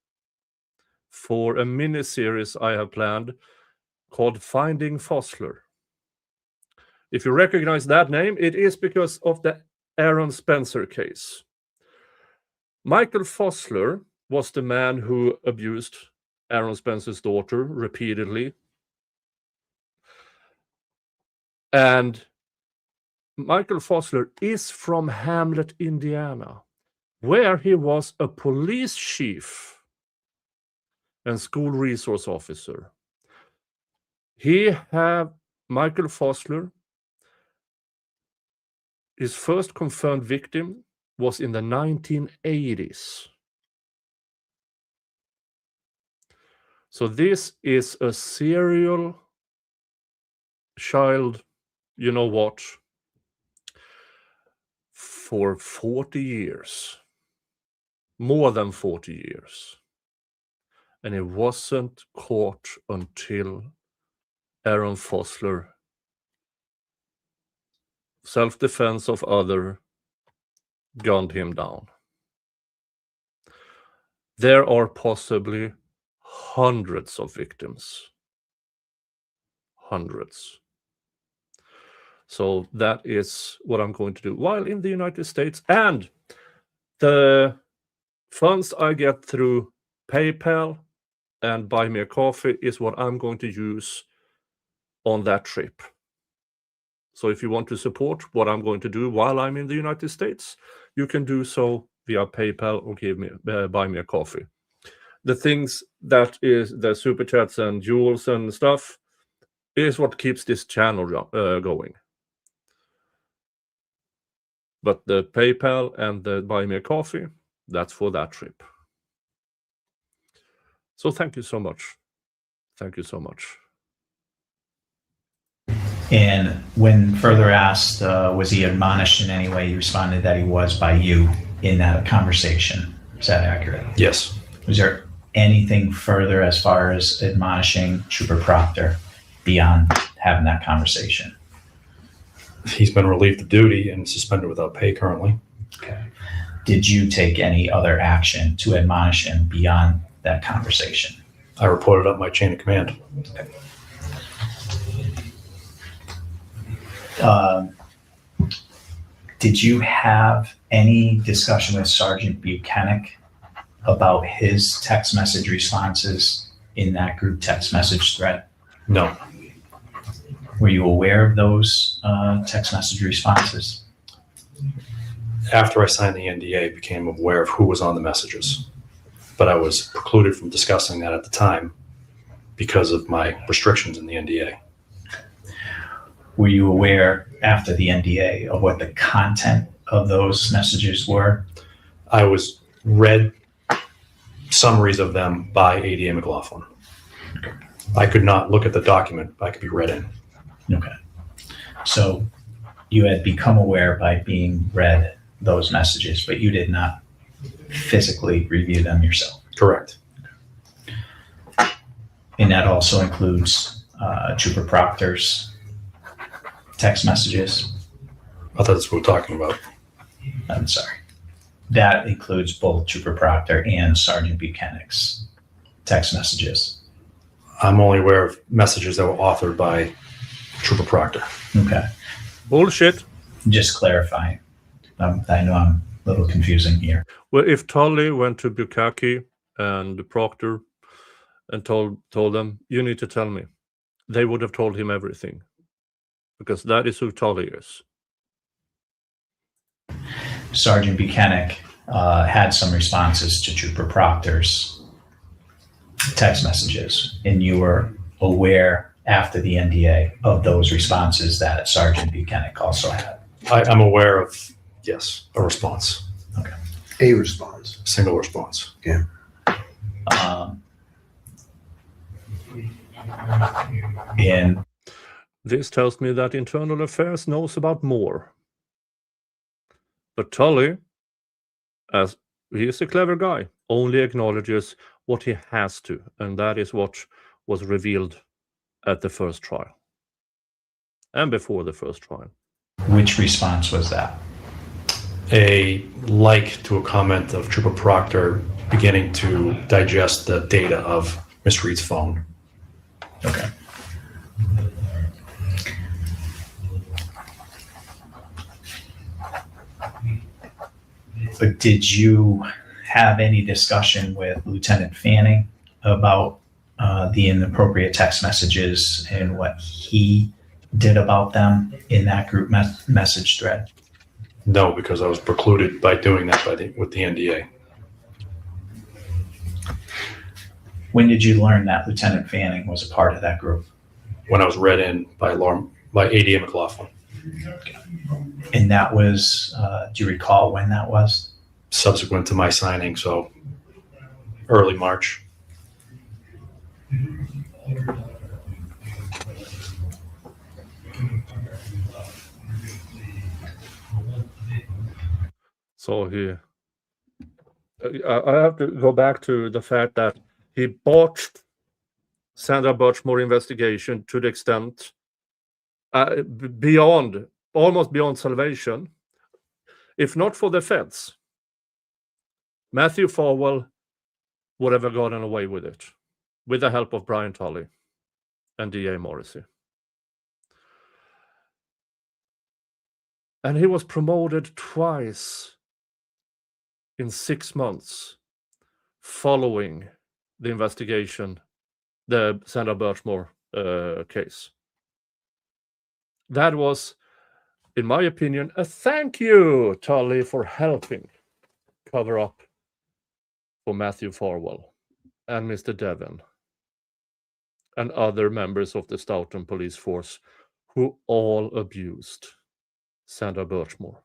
for a mini-series I have planned called Finding Fossler. If you recognize that name, it is because of the Aaron Spencer case. Michael Fossler was the man who abused Aaron Spencer's daughter repeatedly. And Michael Fossler is from Hamlet, Indiana, where he was a police chief and school resource officer. Michael Fossler, his first confirmed victim was in the 1980s. So this is a serial child, you know what, for 40 years, more than 40 years. And it wasn't caught until Aaron Fossler, self-defense of other, gunned him down. There are possibly hundreds of victims. Hundreds. So that is what I'm going to do while in the United States. And the funds I get through PayPal and buy me a coffee is what I'm going to use on that trip. So if you want to support what I'm going to do while I'm in the United States, you can do so via PayPal or buy me a coffee. The things that is the super chats and jewels and stuff is what keeps this channel going. But the PayPal and the buy me a coffee, that's for that trip. So thank you so much. Thank you so much. And when further asked, was he admonished in any way, he responded that he was by you in that conversation. Is that accurate? Yes. Was there anything further as far as admonishing Trooper Proctor beyond having that conversation? He's been relieved of duty and suspended without pay currently. Okay. Did you take any other action to admonish him beyond that conversation? I reported up my chain of command. Okay. Did you have any discussion with Sergeant Buchanan about his text message responses in that group text message thread? No. Were you aware of those text message responses? After I signed the NDA, I became aware of who was on the messages, but I was precluded from discussing that at the time because of my restrictions in the NDA. Were you aware after the NDA of what the content of those messages were? I was read summaries of them by ADA McLaughlin. I could not look at the document, I could be read in. Okay. So you had become aware by being read those messages, but you did not physically review them yourself. Correct. And that also includes Trooper Proctor's text messages. I thought that's what we're talking about. I'm sorry. That includes both Trooper Proctor and Sergeant Buchanan's text messages. I'm only aware of messages that were authored by Trooper Proctor. Okay. Bullshit. Just clarifying. I know I'm a little confusing here. Well, if Tully went to Bukaki and Proctor and told them, you need to tell me, they would have told him everything, because that is who Tully is. Sergeant Buchanan had some responses to Trooper Proctor's text messages, and you were aware after the NDA of those responses that Sergeant Buchanan also had. I'm aware of, yes, a response. Okay. A response. Single response. Yeah. And This tells me that Internal Affairs knows about more. But Tully, as he is a clever guy, only acknowledges what he has to, and that is what was revealed at the first trial and before the first trial. which response was that? A like to a comment of Trooper Proctor beginning to digest the data of Miss Reed's phone. Okay. But did you have any discussion with Lieutenant Fanning about the inappropriate text messages and what he did about them in that group message thread? No, because I was precluded by doing that with the NDA. When did you learn that Lieutenant Fanning was a part of that group? When I was read in by ADA McLaughlin. And that was, do you recall when that was? Subsequent to my signing, so early March. So I have to go back to the fact that he botched Sandra Birchmore investigation to the extent almost beyond salvation. If not for the feds, Matthew Farwell would have gotten away with it, with the help of Brian Tully and D.A. Morrissey. And he was promoted twice in 6 months following the investigation, the Sandra Birchmore case. That was, in my opinion, a thank you, Tully, for helping cover up for Matthew Farwell and Mr. Devon and other members of the Stoughton police force who all abused Sandra Birchmore.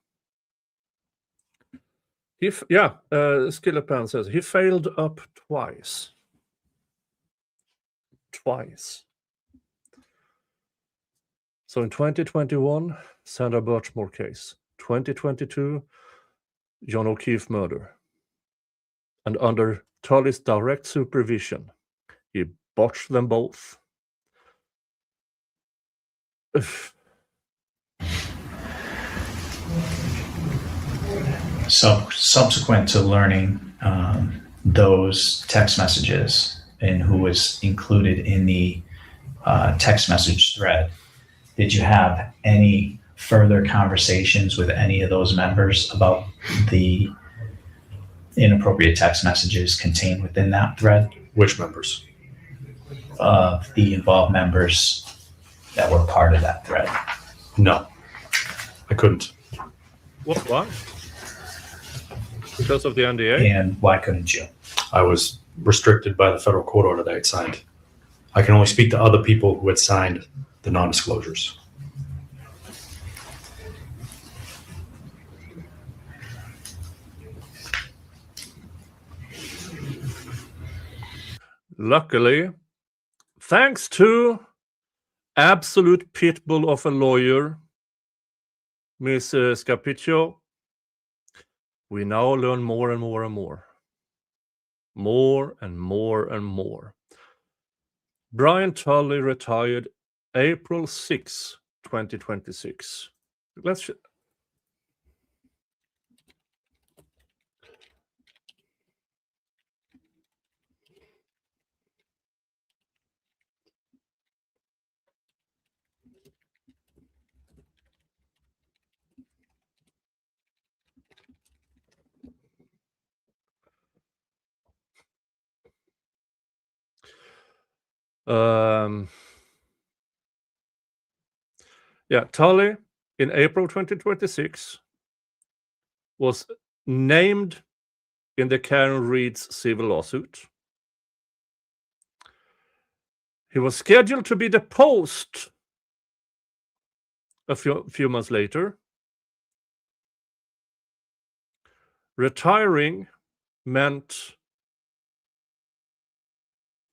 Skillepan says he failed up twice. So in 2021, Sandra Birchmore case. 2022, John O'Keefe murder. And under Tully's direct supervision, he botched them both. So subsequent to learning those text messages and who was included in the text message thread, did you have any further conversations with any of those members about the inappropriate text messages contained within that thread? Which members? The involved members that were part of that thread. No, I couldn't. Why? Because of the NDA? And why couldn't you? I was restricted by the federal court order that I'd signed. I can only speak to other people who had signed the non-disclosures. Luckily, thanks to absolute pitbull of a lawyer, Miss Scapiccio, we now learn more and more and more. More and more and more. Brian Tully retired April 6, 2026. Let's... Tully in April 2026 was named in the Karen Reed's civil lawsuit. He was scheduled to be deposed a few months later. Retiring meant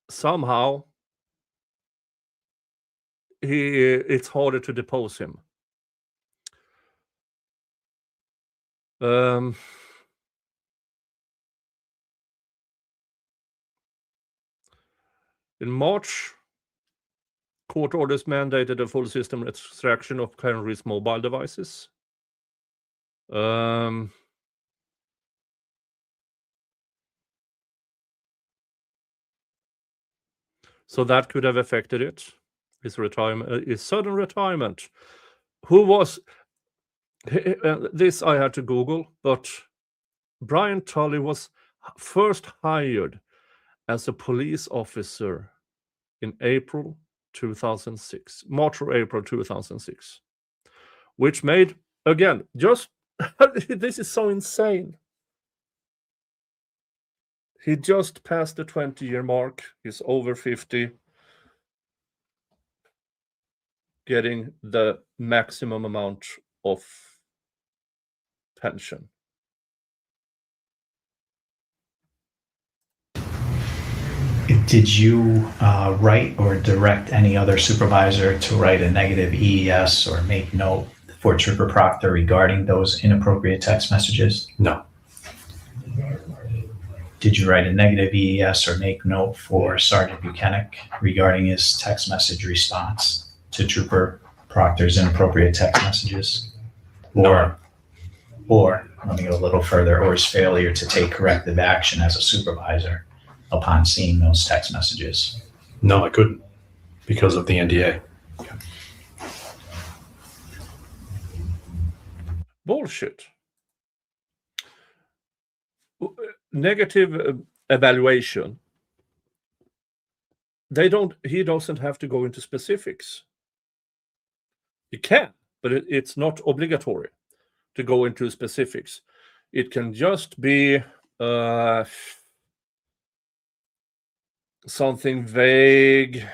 somehow it's harder to depose him. In March, court orders mandated a full system extraction of Karen Reed's mobile devices. So that could have affected it. His retirement, his sudden retirement. Who was this? I had to Google, but Brian Tully was first hired as a police officer in April 2006, March or April 2006, which made, again, just this is so insane. He just passed the 20-year mark. He's over 50. Getting the maximum amount of pension. Did you write or direct any other supervisor to write a negative EES or make note for Trooper Proctor regarding those inappropriate text messages? No. Did you write a negative EES or make note for Sergeant Buchanan regarding his text message response to Trooper Proctor's inappropriate text messages? Or let me go a little further, or his failure to take corrective action as a supervisor upon seeing those text messages? No, I couldn't because of the NDA. Bullshit. Negative evaluation he doesn't have to go into specifics. He can, but it's not obligatory to go into specifics. It can just be something vague.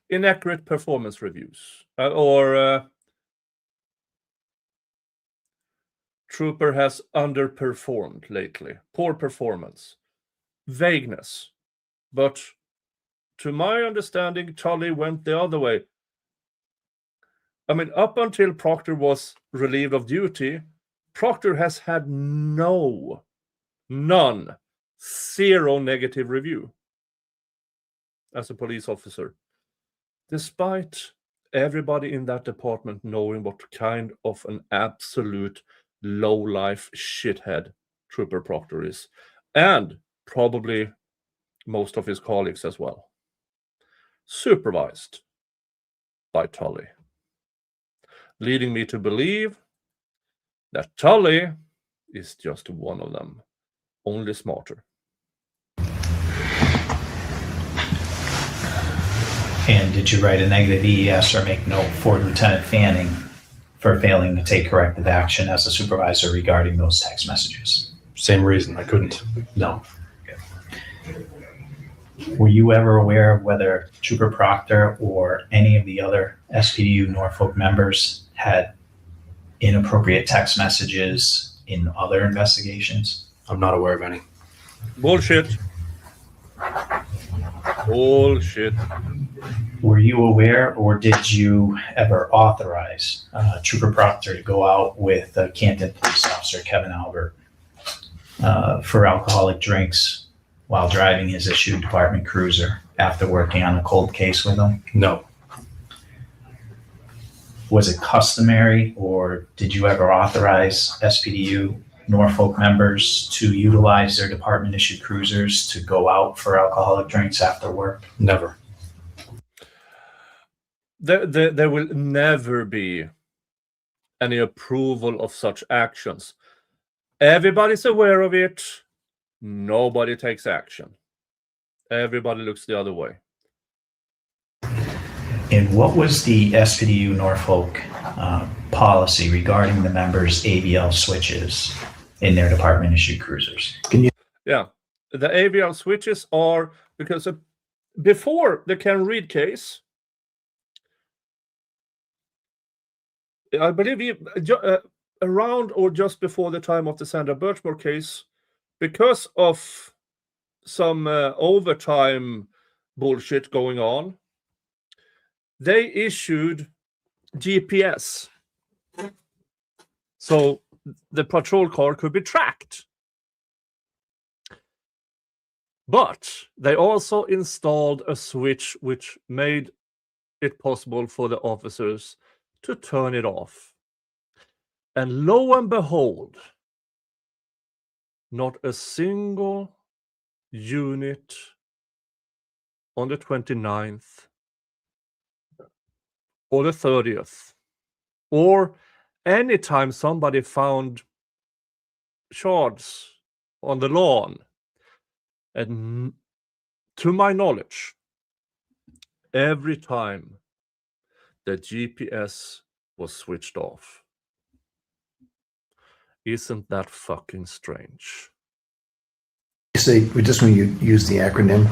Inaccurate performance reviews, or trooper has underperformed lately. Poor performance. Vagueness. But to my understanding, Tully went the other way. I mean, up until Proctor was relieved of duty, Proctor has had none, 0 negative review as a police officer, despite everybody in that department knowing what kind of an absolute low-life shithead Trooper Proctor is, and probably most of his colleagues as well. Supervised by Tully, leading me to believe that Tully is just one of them, only smarter. And did you write a negative EES or make note for Lieutenant Fanning for failing to take corrective action as a supervisor regarding those text messages? Same reason, I couldn't. No. Were you ever aware of whether Trooper Proctor or any of the other SPDU Norfolk members had inappropriate text messages in other investigations? I'm not aware of any. Bullshit. Bullshit. Were you aware, or did you ever authorize Trooper Proctor to go out with Canton Police Officer Kevin Albert for alcoholic drinks while driving his issued department cruiser after working on a cold case with him? No. Was it customary, or did you ever authorize SPDU Norfolk members to utilize their department issued cruisers to go out for alcoholic drinks after work? Never. There will never be any approval of such actions. Everybody's aware of it. Nobody takes action. Everybody looks the other way. And what was the SPDU Norfolk policy regarding the members' AVL switches in their department issued cruisers? Yeah, the AVL switches are, because before the Can Read case, I believe around or just before the time of the Sandra Birchmore case, because of some overtime bullshit going on, they issued GPS. So the patrol car could be tracked. But they also installed a switch which made it possible for the officers to turn it off. And lo and behold, not a single unit on the 29th or the 30th, or anytime somebody found shards on the lawn, and to my knowledge, every time the GPS was switched off. Isn't that fucking strange? You say, we just want to use the acronym,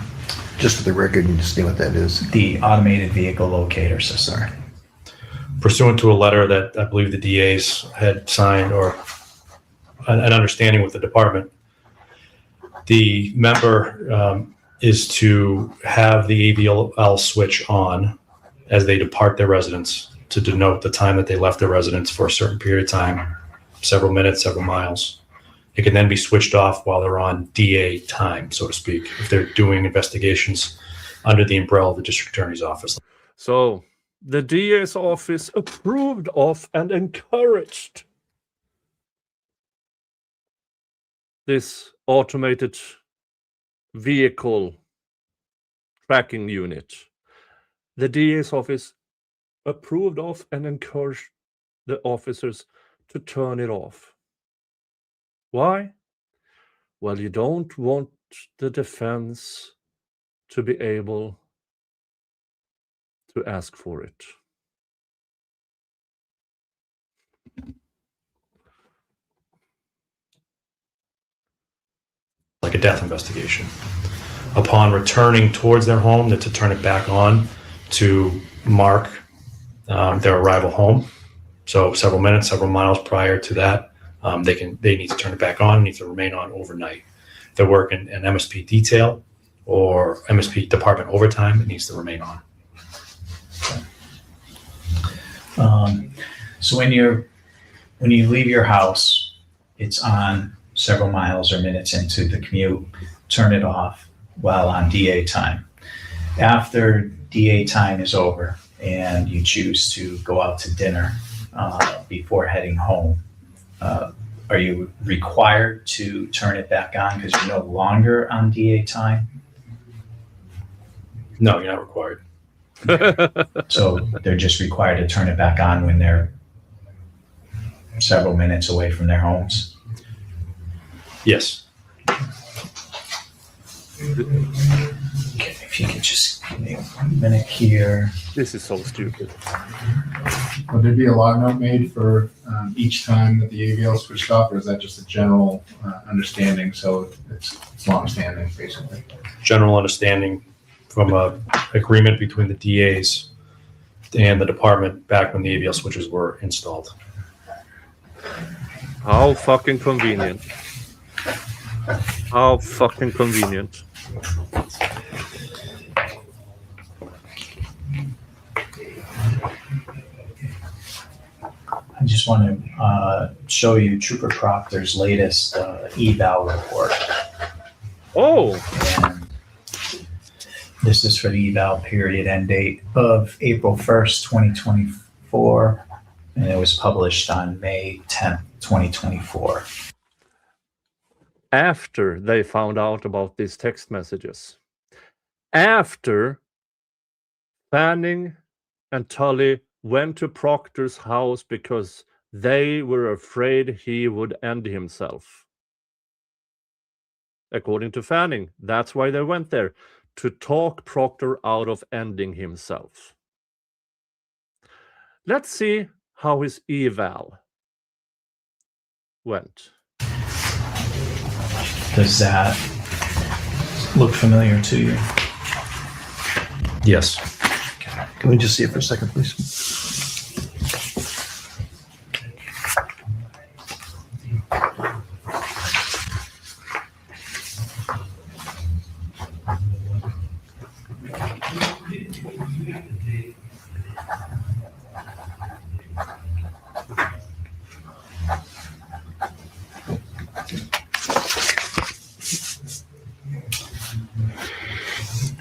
just for the record, and just say what that is. The Automated Vehicle Locator System. Pursuant to a letter that I believe the DAs had signed, or an understanding with the department, the member is to have the AVL switch on as they depart their residence to denote the time that they left their residence for a certain period of time, several minutes, several miles. It can then be switched off while they're on DA time, so to speak, if they're doing investigations under the umbrella of the district attorney's office. So the DA's office approved of and encouraged this automated vehicle tracking unit. The DA's office approved of and encouraged the officers to turn it off. Why? Well, you don't want the defense to be able to ask for it. Like a death investigation. Upon returning towards their home, to turn it back on to mark their arrival home. So several minutes, several miles prior to that, they need to turn it back on, need to remain on overnight. If they're working an MSP detail or MSP department overtime, it needs to remain on. So when you leave your house, it's on several miles or minutes into the commute, turn it off while on DA time. After DA time is over and you choose to go out to dinner before heading home, are you required to turn it back on because you're no longer on DA time? No, you're not required. So they're just required to turn it back on when they're several minutes away from their homes? Yes. Okay, if you could just give me 1 minute here. This is so stupid. Would there be a log note made for each time that the AVL switched off, or is that just a general understanding? So it's long-standing, basically. General understanding from a agreement between the DAs and the department back when the AVL switches were installed. How fucking convenient. How fucking convenient. I just want to show you Trooper Proctor's latest eval report. Oh! And this is for the eval period end date of April 1st, 2024, and it was published on May 10th, 2024. After they found out about these text messages. After Fanning and Tully went to Proctor's house because they were afraid he would end himself. According to Fanning, that's why they went there, to talk Proctor out of ending himself. Let's see how his eval went. Does that look familiar to you? Yes. Can we just see it for a second, please?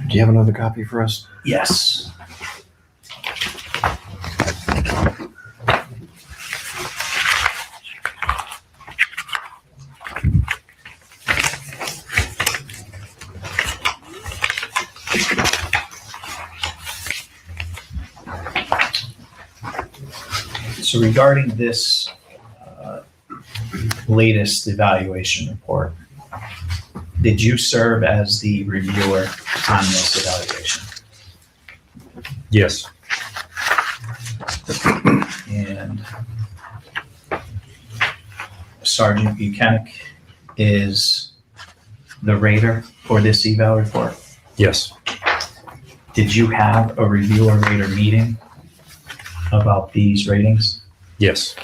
Do you have another copy for us? Yes. So regarding this latest evaluation report, did you serve as the reviewer on this evaluation? Yes. And Sergeant Buchanan is the rater for this eval report. Yes. Did you have a reviewer-rater meeting about these ratings? Yes.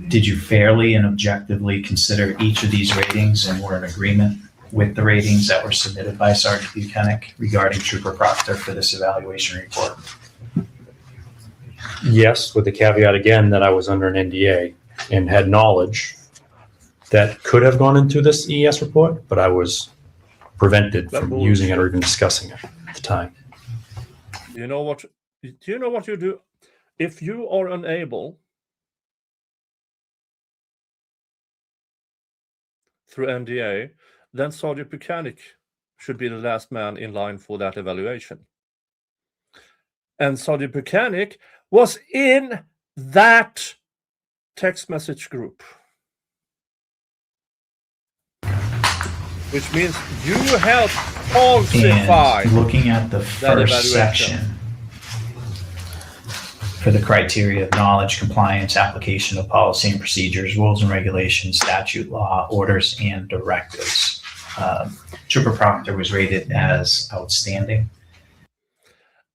Did you fairly and objectively consider each of these ratings and were in agreement with the ratings that were submitted by Sergeant Buchanan regarding Trooper Proctor for this evaluation report? Yes, with the caveat again that I was under an NDA and had knowledge that could have gone into this EES report, but I was prevented from using it or even discussing it at the time. Do you know what you do? If you are unable through NDA, then Sergeant Buchanan should be the last man in line for that evaluation. And Sergeant Buchanan was in that text message group. which means you help falsify. And looking at the evaluation. first section for the criteria of knowledge, compliance, application of policy and procedures, rules and regulations, statute, law, orders, and directives. Trooper Proctor was rated as outstanding.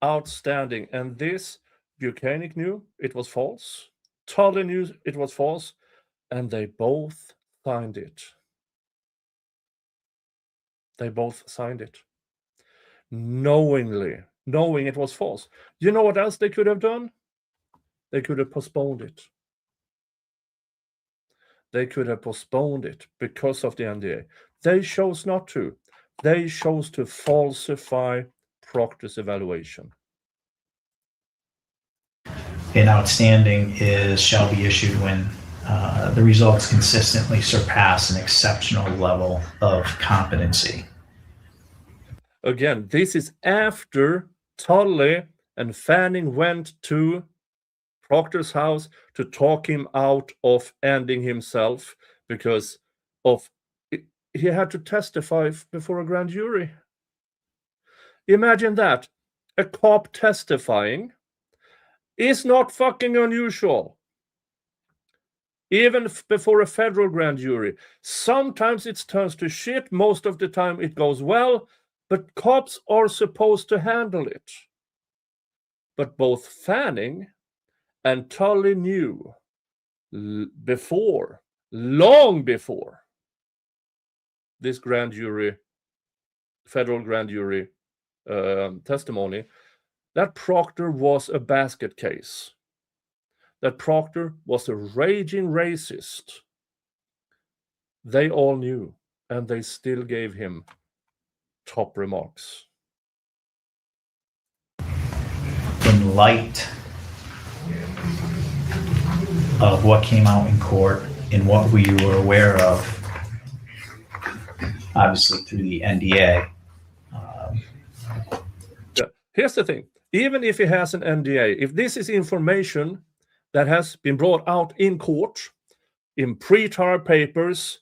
Outstanding. And this, Buchanan knew it was false. Tully knew it was false. And they both signed it. They both signed it. Knowing it was false. You know what else they could have done? They could have postponed it. They could have postponed it because of the NDA. They chose not to. They chose to falsify Proctor's evaluation. An outstanding shall be issued when the results consistently surpass an exceptional level of competency. Again, this is after Tully and Fanning went to Proctor's house to talk him out of ending himself because of he had to testify before a grand jury. Imagine that. A cop testifying is not fucking unusual. Even before a federal grand jury. Sometimes it turns to shit. Most of the time it goes well. But cops are supposed to handle it. But both Fanning and Tully knew long before this grand jury, federal grand jury testimony, that Proctor was a basket case. That Proctor was a raging racist. They all knew, and they still gave him top remarks. In light of what came out in court and what we were aware of, obviously through the NDA. Here's the thing. Even if he has an NDA, if this is information that has been brought out in court, in pre-trial papers,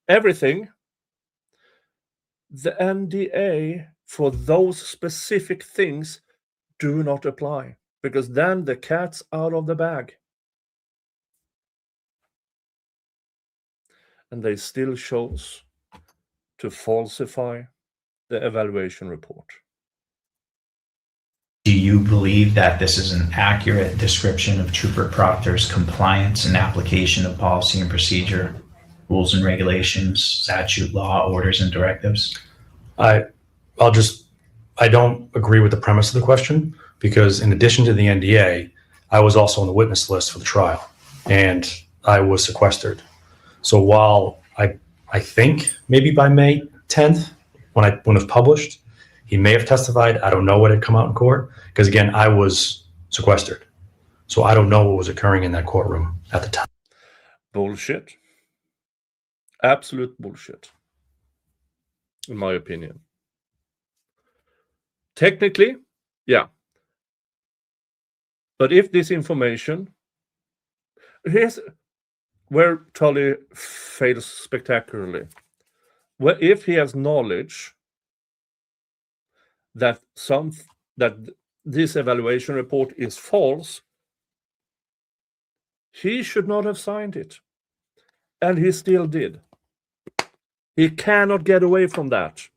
everything, the NDA for those specific things do not apply, because then the cat's out of the bag. And they still chose to falsify the evaluation report. Do you believe that this is an accurate description of Trooper Proctor's compliance and application of policy and procedure, rules and regulations, statute, law, orders, and directives? I don't agree with the premise of the question, because in addition to the NDA, I was also on the witness list for the trial, and I was sequestered. So while I think maybe by May 10th, when it was published, he may have testified. I don't know what had come out in court, because again, I was sequestered. So I don't know what was occurring in that courtroom at the time. Bullshit. Absolute bullshit. In my opinion. Technically, yeah. But if this information, here's where Tully fails spectacularly. Well, if he has knowledge that this evaluation report is false, he should not have signed it. And he still did. He cannot get away from that.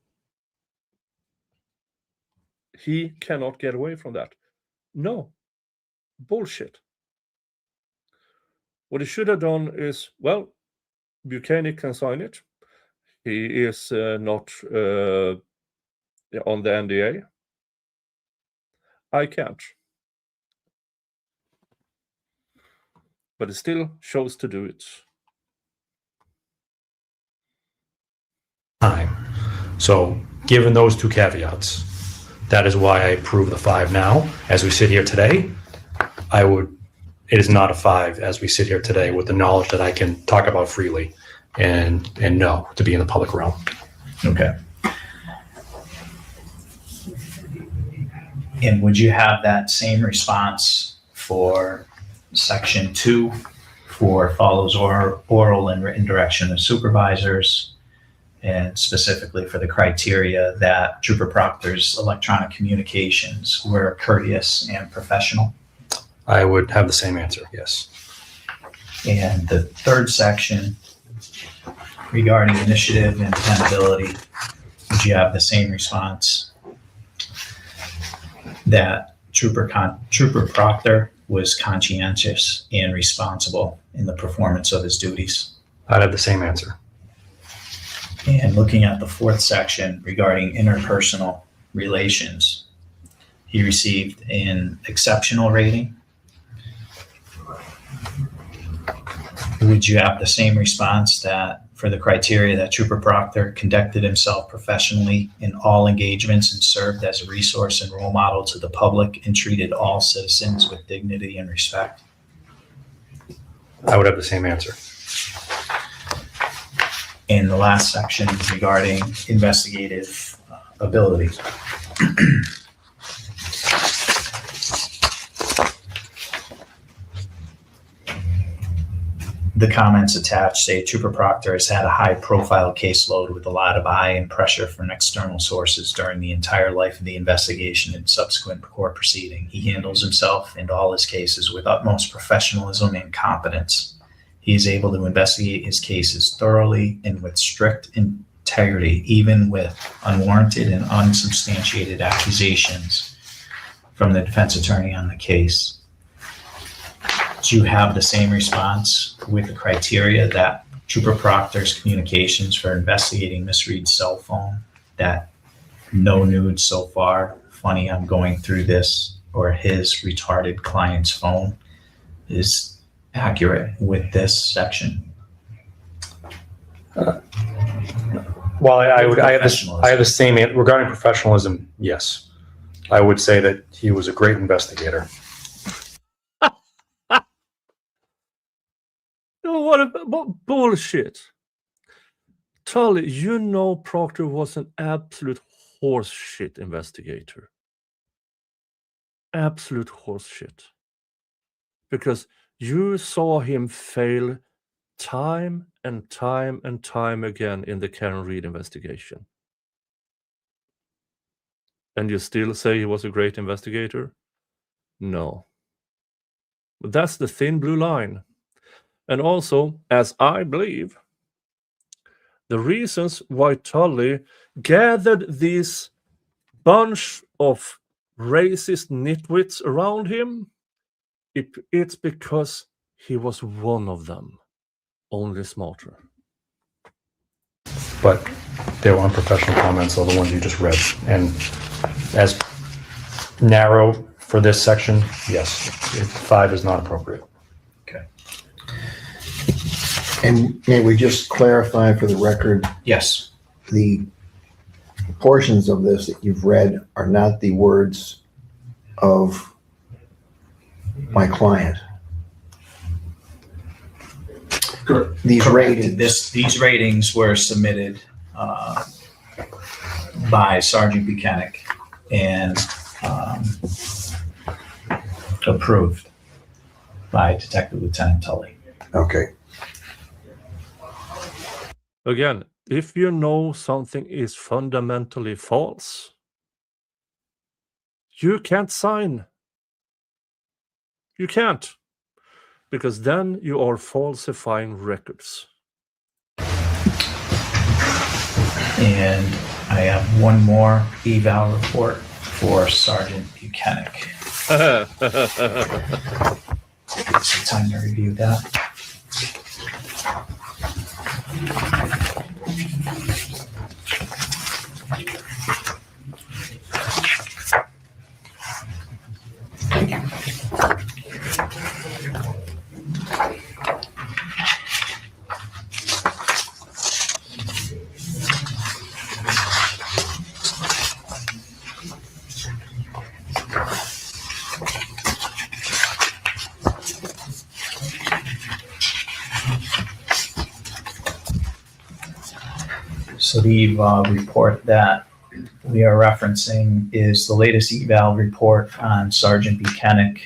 He cannot get away from that. No. Bullshit. What he should have done is, well, Buchanan can sign it. He is not on the NDA. I can't. But he still chose to do it. Time. So given those two caveats, that is why I approve the 5 now. As we sit here today, it is not a 5 as we sit here today with the knowledge that I can talk about freely and know to be in the public realm. Okay. And would you have that same response for section 2 for follows oral and written direction of supervisors, and specifically for the criteria that Trooper Proctor's electronic communications were courteous and professional? I would have the same answer, yes. And the third section regarding initiative and dependability, would you have the same response that Trooper Proctor was conscientious and responsible in the performance of his duties? I'd have the same answer. And looking at the fourth section regarding interpersonal relations, he received an exceptional rating. Would you have the same response that for the criteria that Trooper Proctor conducted himself professionally in all engagements and served as a resource and role model to the public and treated all citizens with dignity and respect? I would have the same answer. And the last section regarding investigative ability. The comments attached say Trooper Proctor has had a high profile caseload with a lot of eye and pressure from external sources during the entire life of the investigation and subsequent court proceeding. He handles himself and all his cases with utmost professionalism and competence. He is able to investigate his cases thoroughly and with strict integrity, even with unwarranted and unsubstantiated accusations from the defense attorney on the case. Do you have the same response with the criteria that Trooper Proctor's communications for investigating Miss Reed's cell phone, that no nudes so far, funny I'm going through this, or his retarded client's phone, is accurate with this section? Well, I have the same regarding professionalism. Yes, I would say that he was a great investigator. No, what bullshit. Tully, you know Proctor was an absolute horseshit investigator. Absolute horseshit. Because you saw him fail time and time and time again in the Karen Reed investigation. And you still say he was a great investigator? No. But that's the thin blue line. And also, as I believe, the reasons why Tully gathered this bunch of racist nitwits around him, it's because he was one of them, only smarter. But they were unprofessional comments, all the ones you just read. And as narrow for this section, yes, 5 is not appropriate. Okay. And may we just clarify for the record, Yes. the portions of this that you've read are not the words of my client. These ratings. These ratings were submitted by Sergeant Buchanan and approved by Detective Lieutenant Tully. Okay. Again, if you know something is fundamentally false, you can't sign. You can't. Because then you are falsifying records. And I have one more eval report for Sergeant Buchanan. Take some time to review that. So the eval report that we are referencing is the latest eval report on Sergeant Buchanan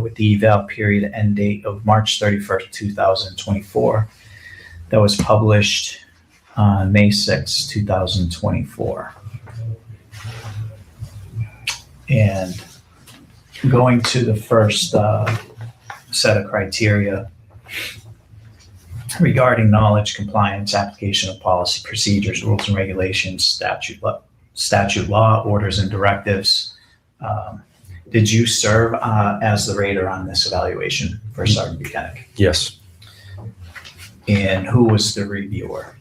with the eval period end date of March 31st, 2024. That was published on May 6, 2024. And going to the first set of criteria regarding knowledge, compliance, application of policy, procedures, rules and regulations, statute law, orders and directives. Did you serve as the rater on this evaluation for Sergeant Buchanan? Yes. And who was the reviewer?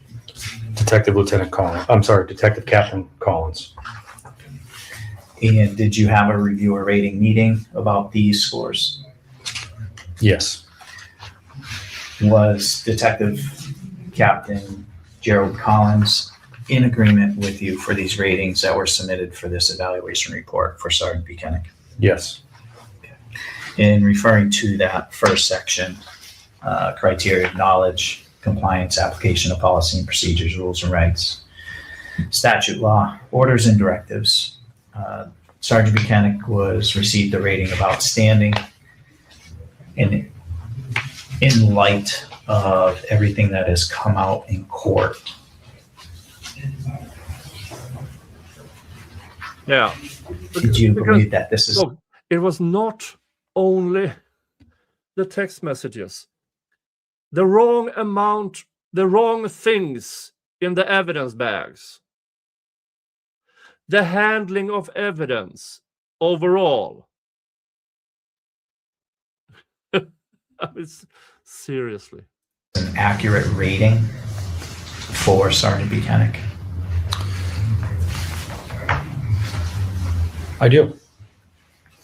Detective Captain Collins. And did you have a reviewer rating meeting about these scores? Yes. Was Detective Captain Gerald Collins in agreement with you for these ratings that were submitted for this evaluation report for Sergeant Buchanan? Yes. In referring to that first section, criteria of knowledge, compliance, application of policy and procedures, rules and regs, statute law, orders and directives, Sergeant Buchanan received a rating of outstanding. And in light of everything that has come out in court. Yeah. Did you believe that this is... Look, it was not only the text messages. The wrong amount, the wrong things in the evidence bags. The handling of evidence overall. Seriously. An accurate rating for Sergeant Buchanan? I do.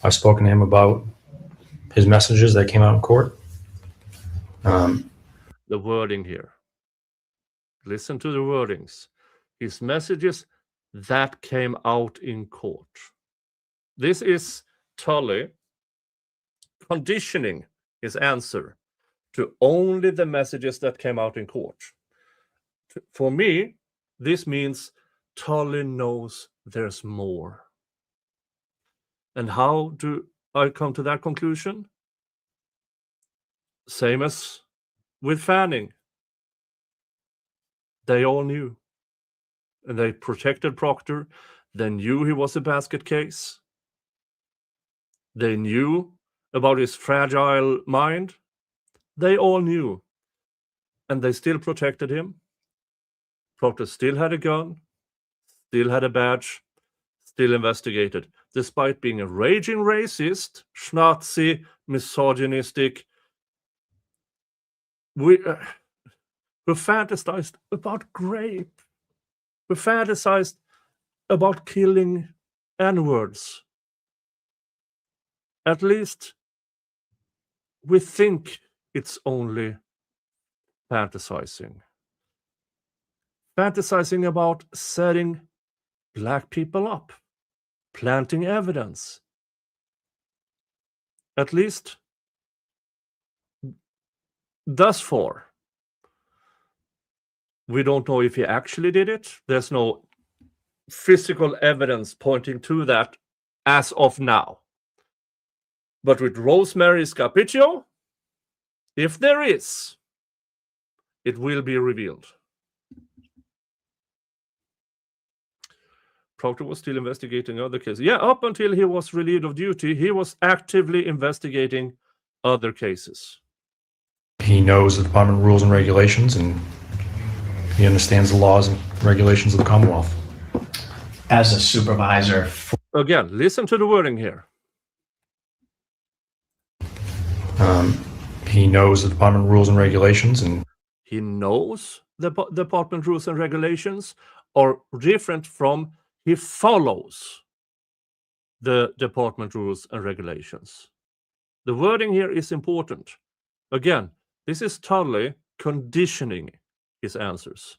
I've spoken to him about his messages that came out in court. The wording here. Listen to the wordings. His messages that came out in court. This is Tully conditioning his answer to only the messages that came out in court. For me, this means Tully knows there's more. And how do I come to that conclusion? Same as with Fanning. They all knew. And they protected Proctor. They knew he was a basket case. They knew about his fragile mind. They all knew. And they still protected him. Proctor still had a gun, still had a badge, still investigated, despite being a raging racist, schnazi, misogynistic, who fantasized about rape, who fantasized about killing N-words. At least we think it's only fantasizing. Fantasizing about setting black people up, planting evidence. At least thus far, we don't know if he actually did it. There's no physical evidence pointing to that as of now. But with Rosemary Scapiccio, if there is, it will be revealed. Proctor was still investigating other cases. Yeah, up until he was relieved of duty, he was actively investigating other cases. He knows the Department rules and regulations, and he understands the laws and regulations of the Commonwealth. As a supervisor... Again, listen to the wording here. He knows the Department rules and regulations, and he knows the Department rules and regulations are different from he follows the Department rules and regulations. The wording here is important. Again, this is Tully conditioning his answers.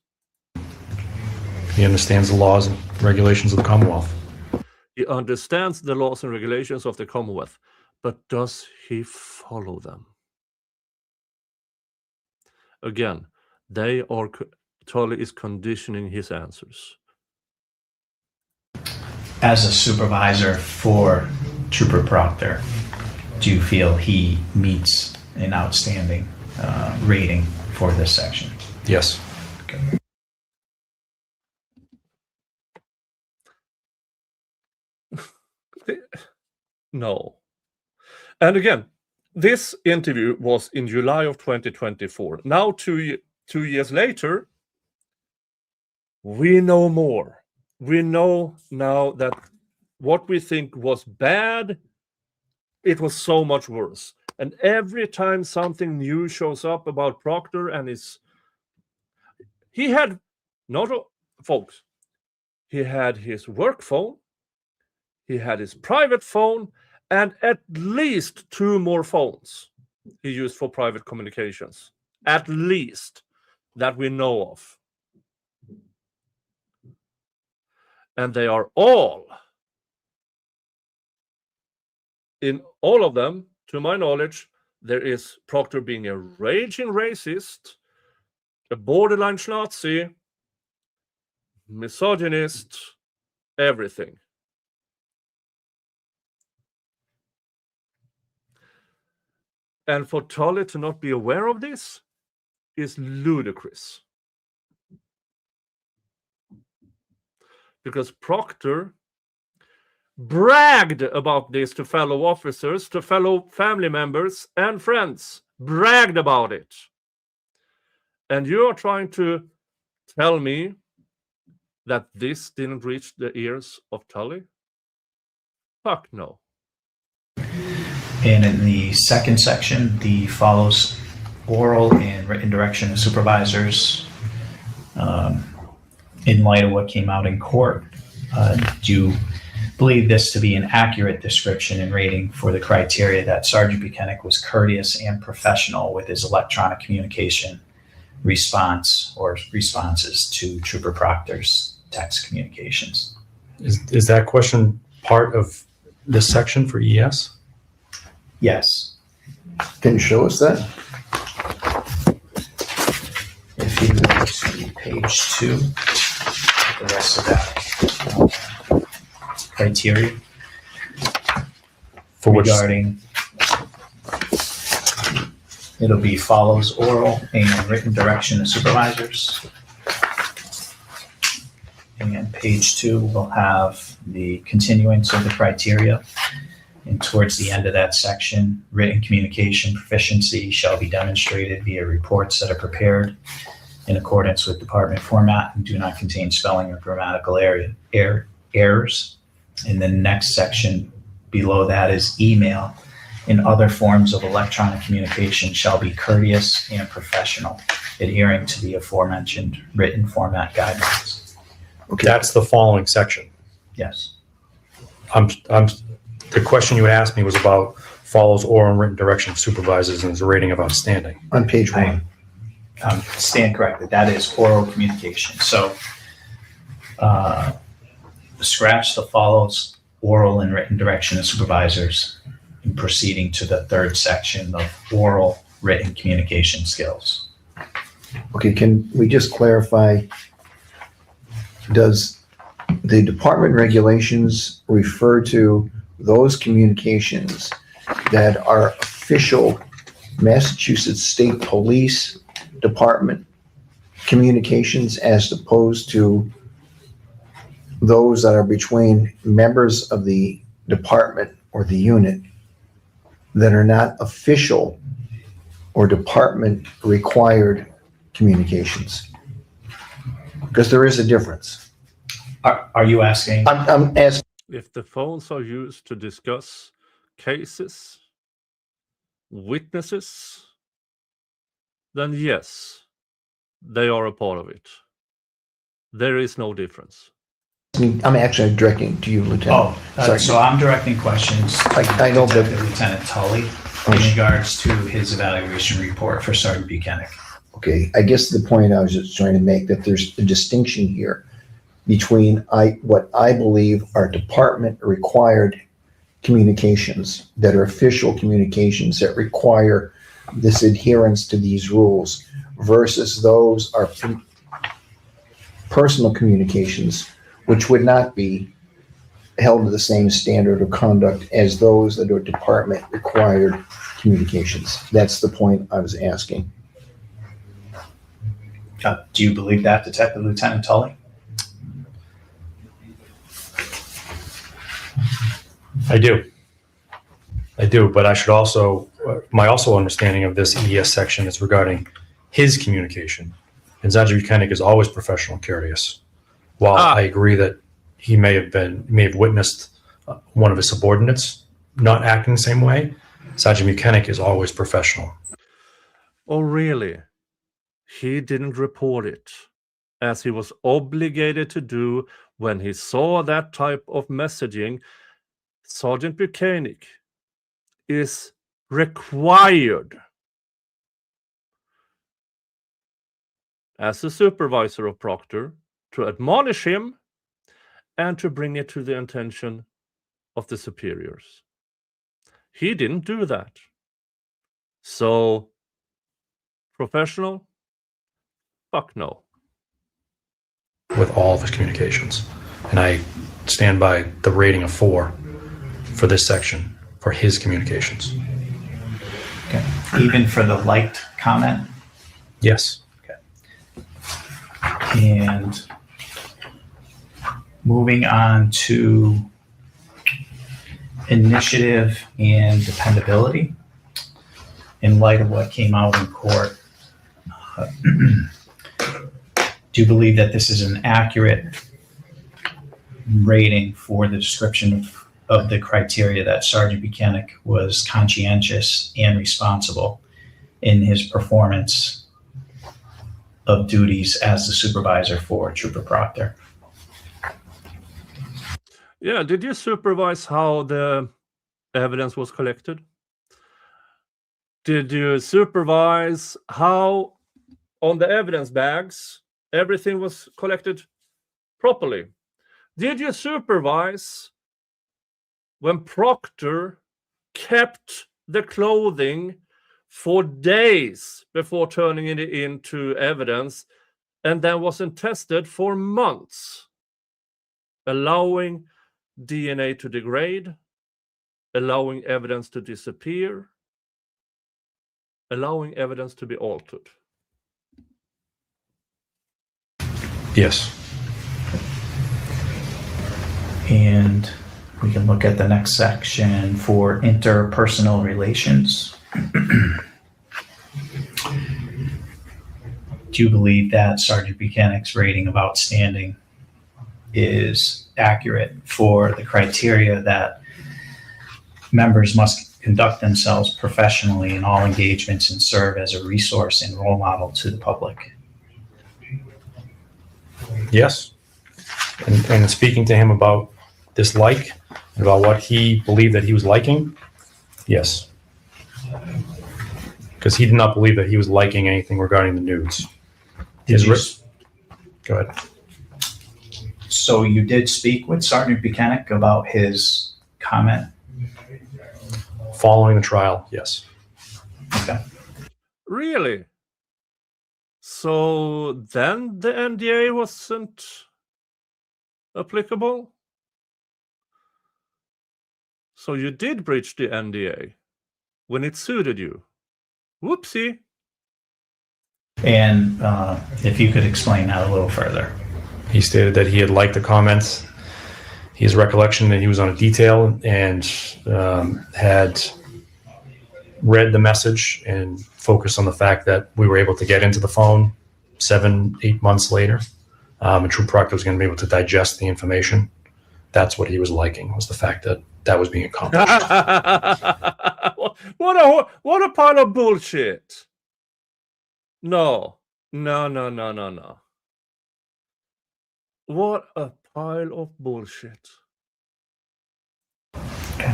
he understands the laws and regulations of the Commonwealth. He understands the laws and regulations of the Commonwealth, but does he follow them? Again, Tully is conditioning his answers. As a supervisor for Trooper Proctor, do you feel he meets an outstanding rating for this section? Yes. Okay. No. And again, this interview was in July of 2024. Now, 2 years later, we know more. We know now that what we think was bad, it was so much worse. And every time something new shows up about Proctor and he had, folks, he had his work phone, he had his private phone, and at least 2 more phones he used for private communications. At least, that we know of. And they are all, in all of them, to my knowledge, there is Proctor being a raging racist, a borderline Nazi, misogynist, everything. And for Tully to not be aware of this is ludicrous. Because Proctor bragged about this to fellow officers, to fellow family members and friends. Bragged about it. And you are trying to tell me that this didn't reach the ears of Tully? Fuck no. And in the second section, the follows oral and written direction of supervisors. In light of what came out in court, do you believe this to be an accurate description and rating for the criteria that Sergeant Buchanan was courteous and professional with his electronic communication response or responses to Trooper Proctor's text communications? Is that question part of this section for ES? Yes. Can you show us that? If you go to page 2, the rest of that criteria For which regarding, it'll be follows oral and written direction to supervisors. And page 2 will have the continuance of the criteria. And towards the end of that section, written communication proficiency shall be demonstrated via reports that are prepared in accordance with department format and do not contain spelling or grammatical errors. And the next section below that is email and other forms of electronic communication shall be courteous and professional, adhering to the aforementioned written format guidelines. Okay. that's the following section. Yes. The question you asked me was about follows oral and written direction of supervisors and is a rating of outstanding. On page 1. Stand corrected. That is oral communication. So scratch the follows oral and written direction of supervisors and proceeding to the third section of oral written communication skills. Okay, can we just clarify, does the department regulations refer to those communications that are official Massachusetts State Police Department communications as opposed to those that are between members of the department or the unit that are not official or department required communications? Because there is a difference. Are you asking? I'm asking. If the phones are used to discuss cases, witnesses, then yes, they are a part of it. There is no difference. I'm actually directing to you, Lieutenant. Sorry. So I'm directing questions to I know, but- Detective Lieutenant Tully in regards to his evaluation report for Sergeant Buchanan. Okay, I guess the point I was just trying to make, that there's a distinction here between what I believe are department required communications that are official communications that require this adherence to these rules versus those are personal communications, which would not be held to the same standard of conduct as those that are department required communications. That's the point I was asking. Do you believe that, Detective Lieutenant Tully? I do, but I should also, my understanding of this ES section is regarding his communication. And Sandra Birchmore is always professional and courteous. While I agree that he may have witnessed one of his subordinates not acting the same way, Sandra Birchmore is always professional. Oh, really? He didn't report it, as he was obligated to do when he saw that type of messaging. Sergeant Birchmore is required, as a supervisor of Proctor, to admonish him and to bring it to the attention of the superiors. He didn't do that. So, professional? Fuck no. With all of his communications. And I stand by the rating of 4 for this section for his communications. Okay. Even for the liked comment? Yes. And moving on to initiative and dependability. In light of what came out in court, do you believe that this is an accurate rating for the description of the criteria that Sergeant Birchmore was conscientious and responsible in his performance of duties as the supervisor for Trooper Proctor? Yeah, did you supervise how the evidence was collected? Did you supervise how on the evidence bags everything was collected properly? Did you supervise when Proctor kept the clothing for days before turning it into evidence and then wasn't tested for months, allowing DNA to degrade, allowing evidence to disappear, allowing evidence to be altered? Yes. And we can look at the next section for interpersonal relations. Do you believe that Sergeant Birchmore's rating of outstanding is accurate for the criteria that members must conduct themselves professionally in all engagements and serve as a resource and role model to the public? Yes. And speaking to him about dislike, about what he believed that he was liking, yes. Because he did not believe that he was liking anything regarding the nudes. Go ahead. So you did speak with Sergeant Birchmore about his comment? Following the trial, yes. Okay. Really? So then the NDA wasn't applicable? So you did breach the NDA when it suited you. Whoopsie. And if you could explain that a little further. He stated that he had liked the comments. His recollection that he was on a detail and had read the message and focused on the fact that we were able to get into the phone 7-8 months later. And True Proctor was going to be able to digest the information. That's what he was liking, was the fact that that was being accomplished. What a pile of bullshit. No. What a pile of bullshit. Okay.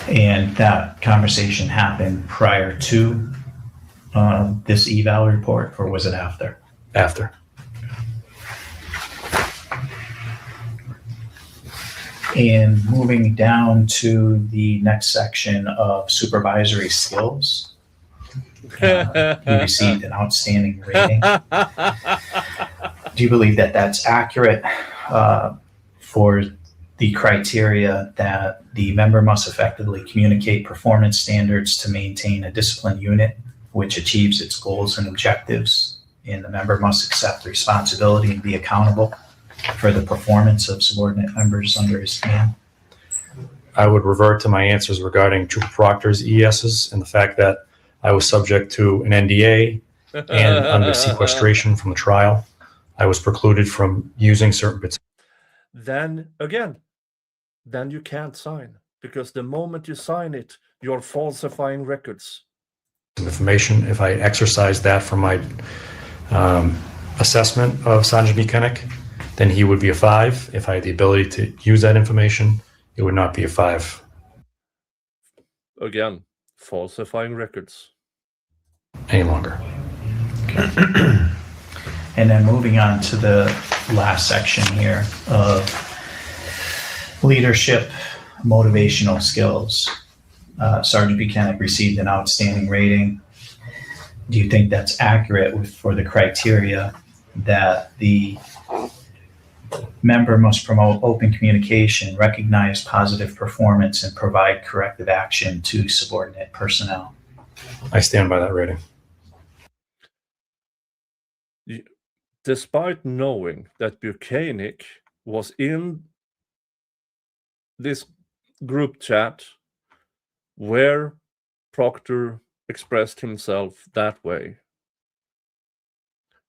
And that conversation happened prior to this eval report, or was it after? After. And moving down to the next section of supervisory skills, he received an outstanding rating. Do you believe that that's accurate for the criteria that the member must effectively communicate performance standards to maintain a disciplined unit which achieves its goals and objectives, and the member must accept responsibility and be accountable? for the performance of subordinate members under his command? I would revert to my answers regarding Trooper Proctor's ESs and the fact that I was subject to an NDA and under sequestration from the trial. I was precluded from using certain bits. Then again, then you can't sign, because the moment you sign it, you're falsifying records. Information. If I exercised that from my assessment of Sergeant Buchanan, then he would be a 5. If I had the ability to use that information, it would not be a 5. Again, falsifying records. Any longer. And then moving on to the last section here of leadership, motivational skills. Sergeant Buchanan received an outstanding rating. Do you think that's accurate for the criteria that the member must promote open communication, recognize positive performance, and provide corrective action to subordinate personnel? I stand by that rating. Despite knowing that Buchanan was in this group chat where Proctor expressed himself that way,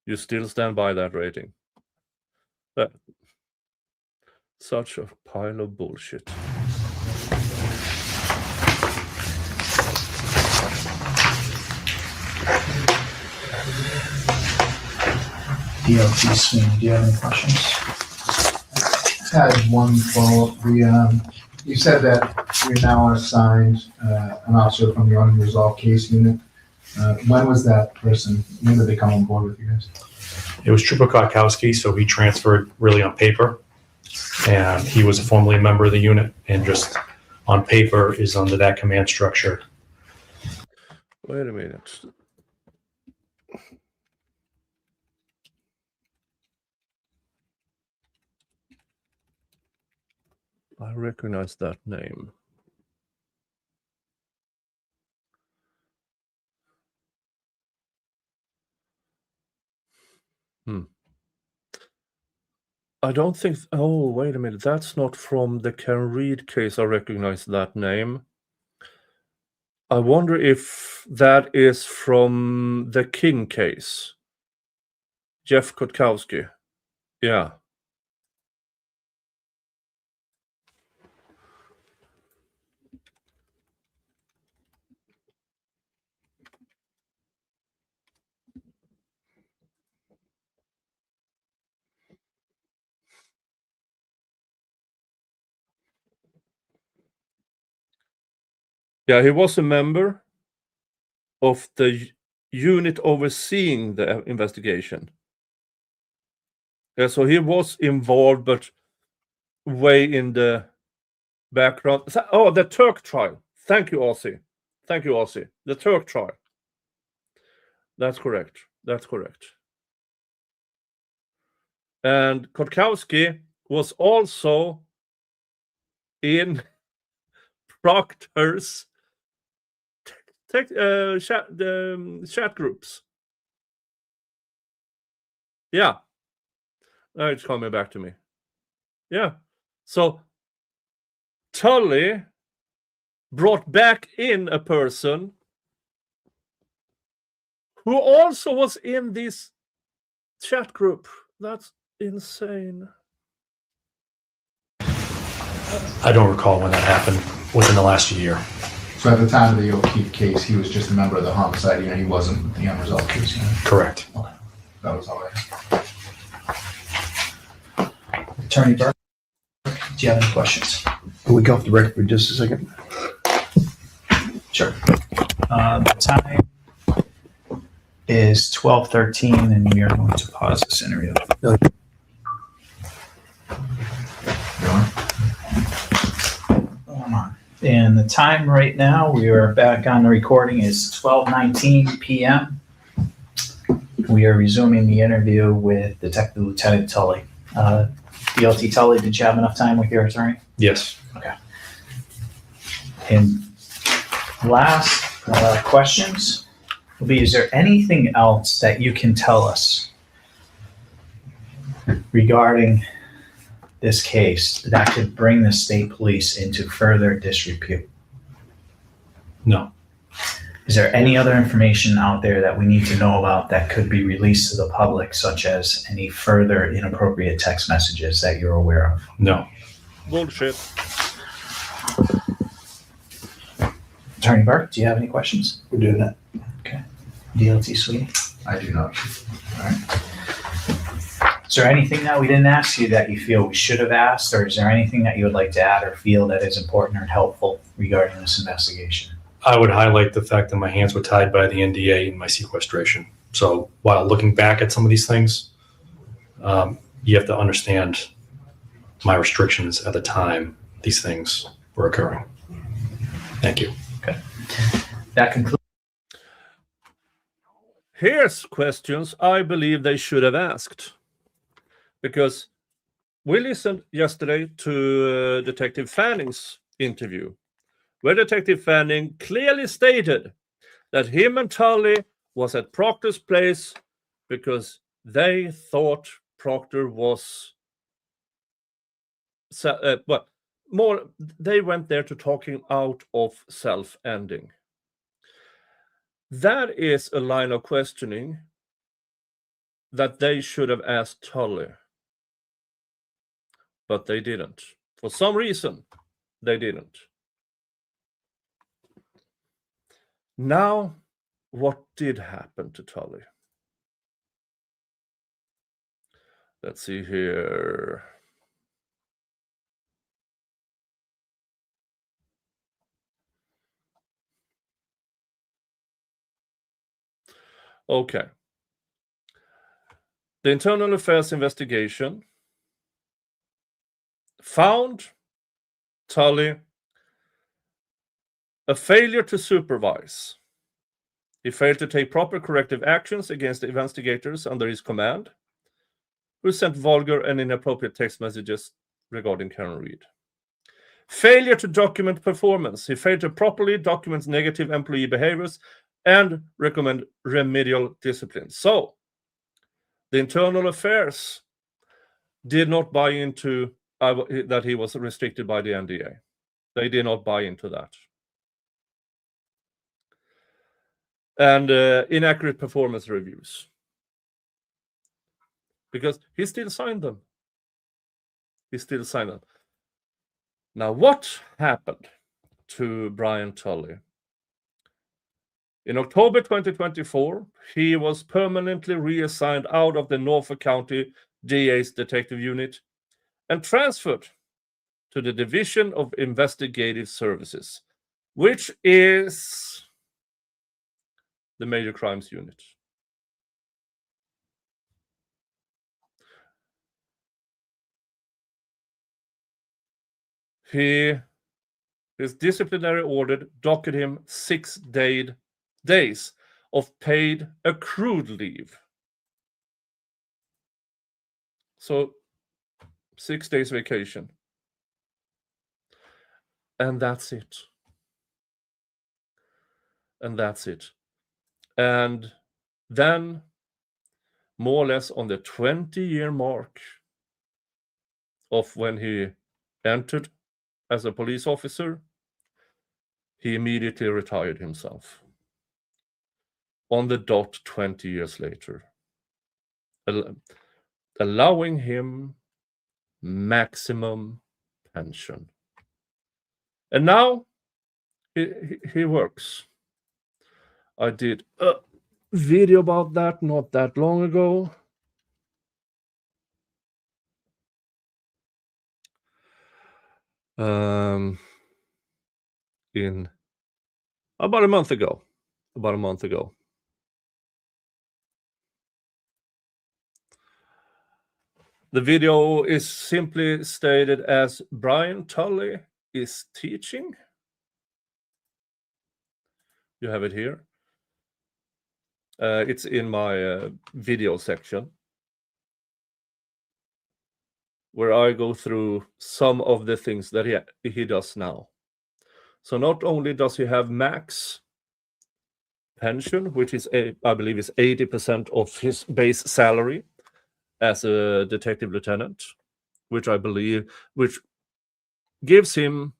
you still stand by that rating. Such a pile of bullshit. DLT Sweeney, do you have any questions? I had one follow-up. You said that you're now assigned an officer from the unresolved case unit. When was that person? When did they come on board with you guys? It was Trooper Kotkowski, so he transferred really on paper. And he was formerly a member of the unit and just on paper is under that command structure. Wait a minute. I recognize that name. I don't think... Oh, wait a minute. That's not from the Karen Reed case. I recognize that name. I wonder if that is from the King case. Jeff Kotkowski. Yeah. Yeah, he was a member of the unit overseeing the investigation. Yeah, so he was involved, but way in the background. Oh, the Turk trial. Thank you, Ozzy. Thank you, Ozzy. The Turk trial. That's correct. That's correct. And Kotkowski was also in Proctor's chat groups. Yeah. Now it's coming back to me. Yeah. So Tully brought back in a person who also was in this chat group. That's insane. I don't recall when that happened within the last year. So at the time of the O'Keefe case, he was just a member of the homicide unit. He wasn't the unresolved case unit. Correct. Okay. That was all I had. Attorney Burke, do you have any questions? Can we go off the record for just a second? Sure. The time is 12:13, and we are going to pause this interview. Go on. And the time right now, we are back on the recording, is 12:19 p.m. We are resuming the interview with Detective Lieutenant Tully. D.L.T. Tully, did you have enough time with your attorney? Yes. Okay. And last questions will be, is there anything else that you can tell us regarding this case that could bring the state police into further disrepute? No. Is there any other information out there that we need to know about that could be released to the public, such as any further inappropriate text messages that you're aware of? No. Bullshit. Attorney Burke, do you have any questions? We're doing that. DLT Sweetie? I do not. Is there anything that we didn't ask you that you feel we should have asked, or is there anything that you would like to add or feel that is important or helpful regarding this investigation? I would highlight the fact that my hands were tied by the NDA in my sequestration. So while looking back at some of these things, you have to understand my restrictions at the time these things were occurring. Thank you. That concludes. Here's questions I believe they should have asked. Because we listened yesterday to Detective Fanning's interview, where Detective Fanning clearly stated that him and Tully was at Proctor's place because they thought Proctor was... they went there to talk him out of self-ending. That is a line of questioning that they should have asked Tully. But they didn't. For some reason, they didn't. Now, what did happen to Tully? Let's see here. Okay. The Internal Affairs investigation found Tully a failure to supervise. He failed to take proper corrective actions against the investigators under his command, who sent vulgar and inappropriate text messages regarding Karen Reed. Failure to document performance. He failed to properly document negative employee behaviors and recommend remedial discipline. So, the Internal Affairs did not buy into that he was restricted by the NDA. They did not buy into that. And inaccurate performance reviews. Because he still signed them. Now, what happened to Brian Tully? In October 2024, he was permanently reassigned out of the Norfolk County DA's detective unit and transferred to the Division of Investigative Services, which is the Major Crimes Unit. His disciplinary order docked him 6 days of paid accrued leave. So 6 days vacation. And that's it. And then, more or less on the 20-year mark of when he entered as a police officer, he immediately retired himself. On the dot 20 years later, allowing him maximum pension. And now he works. I did a video about that not that long ago. In about a month ago. The video is simply stated as Brian Tully is teaching. You have it here. It's in my video section, where I go through some of the things that he does now. So not only does he have max pension, which is I believe is 80% of his base salary as a detective lieutenant, which I believe, which gives him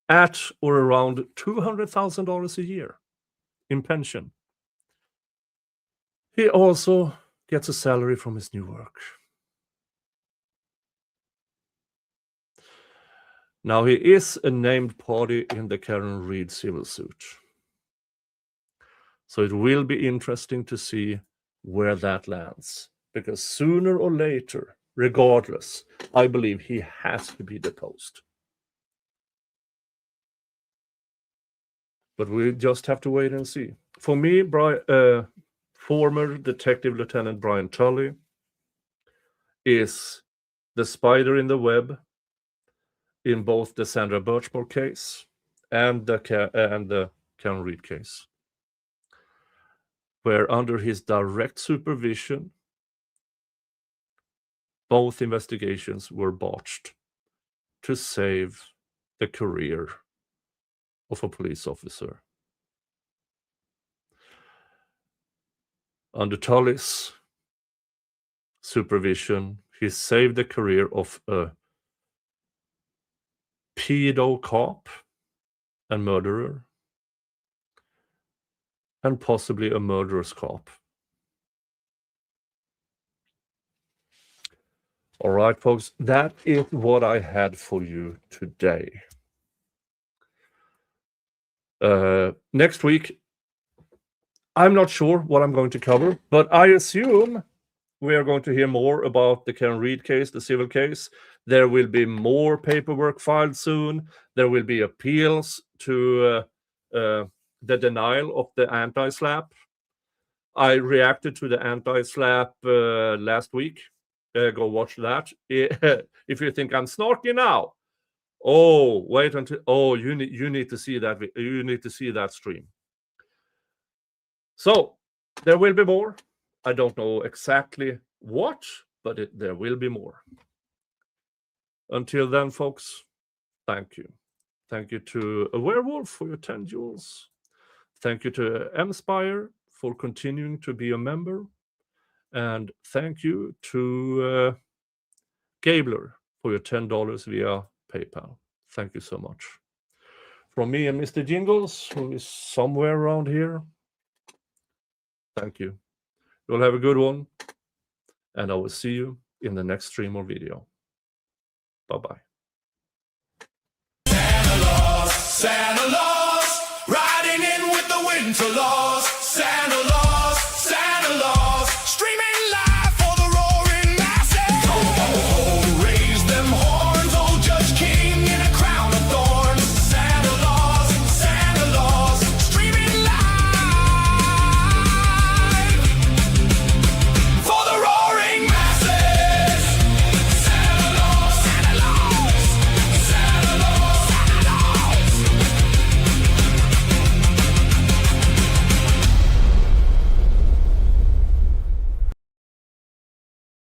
at or around $200,000 a year in pension. He also gets a salary from his new work. Now, he is a named party in the Karen Read civil suit. So it will be interesting to see where that lands, because sooner or later, regardless, I believe he has to be deposed. But we just have to wait and see. For me, former Detective Lieutenant Brian Tully is the spider in the web in both the Sandra Birchmore case and the Karen Read case, where under his direct supervision, both investigations were botched to save the career of a police officer. Under Tully's supervision, he saved the career of a pedo cop and murderer, and possibly a murderous cop. All right, folks, that is what I had for you today. Next week, I'm not sure what I'm going to cover, but I assume we are going to hear more about the Karen Read case, the civil case. There will be more paperwork filed soon. There will be appeals to the denial of the anti-slap. I reacted to the anti-slap last week. Go watch that. If you think I'm snarky now, wait until you need to see that. You need to see that stream. So there will be more. I don't know exactly what, but there will be more. Until then, folks, thank you. Thank you to a werewolf for your 10 jewels. Thank you to M-Spire for continuing to be a member. And thank you to Gabler for your $10 via PayPal. Thank you so much. From me and Mr. Jingles, who is somewhere around here, thank you. You'll have a good one. And I will see you in the next stream or video. Bye-bye. Santa Claus, riding in with the winter law.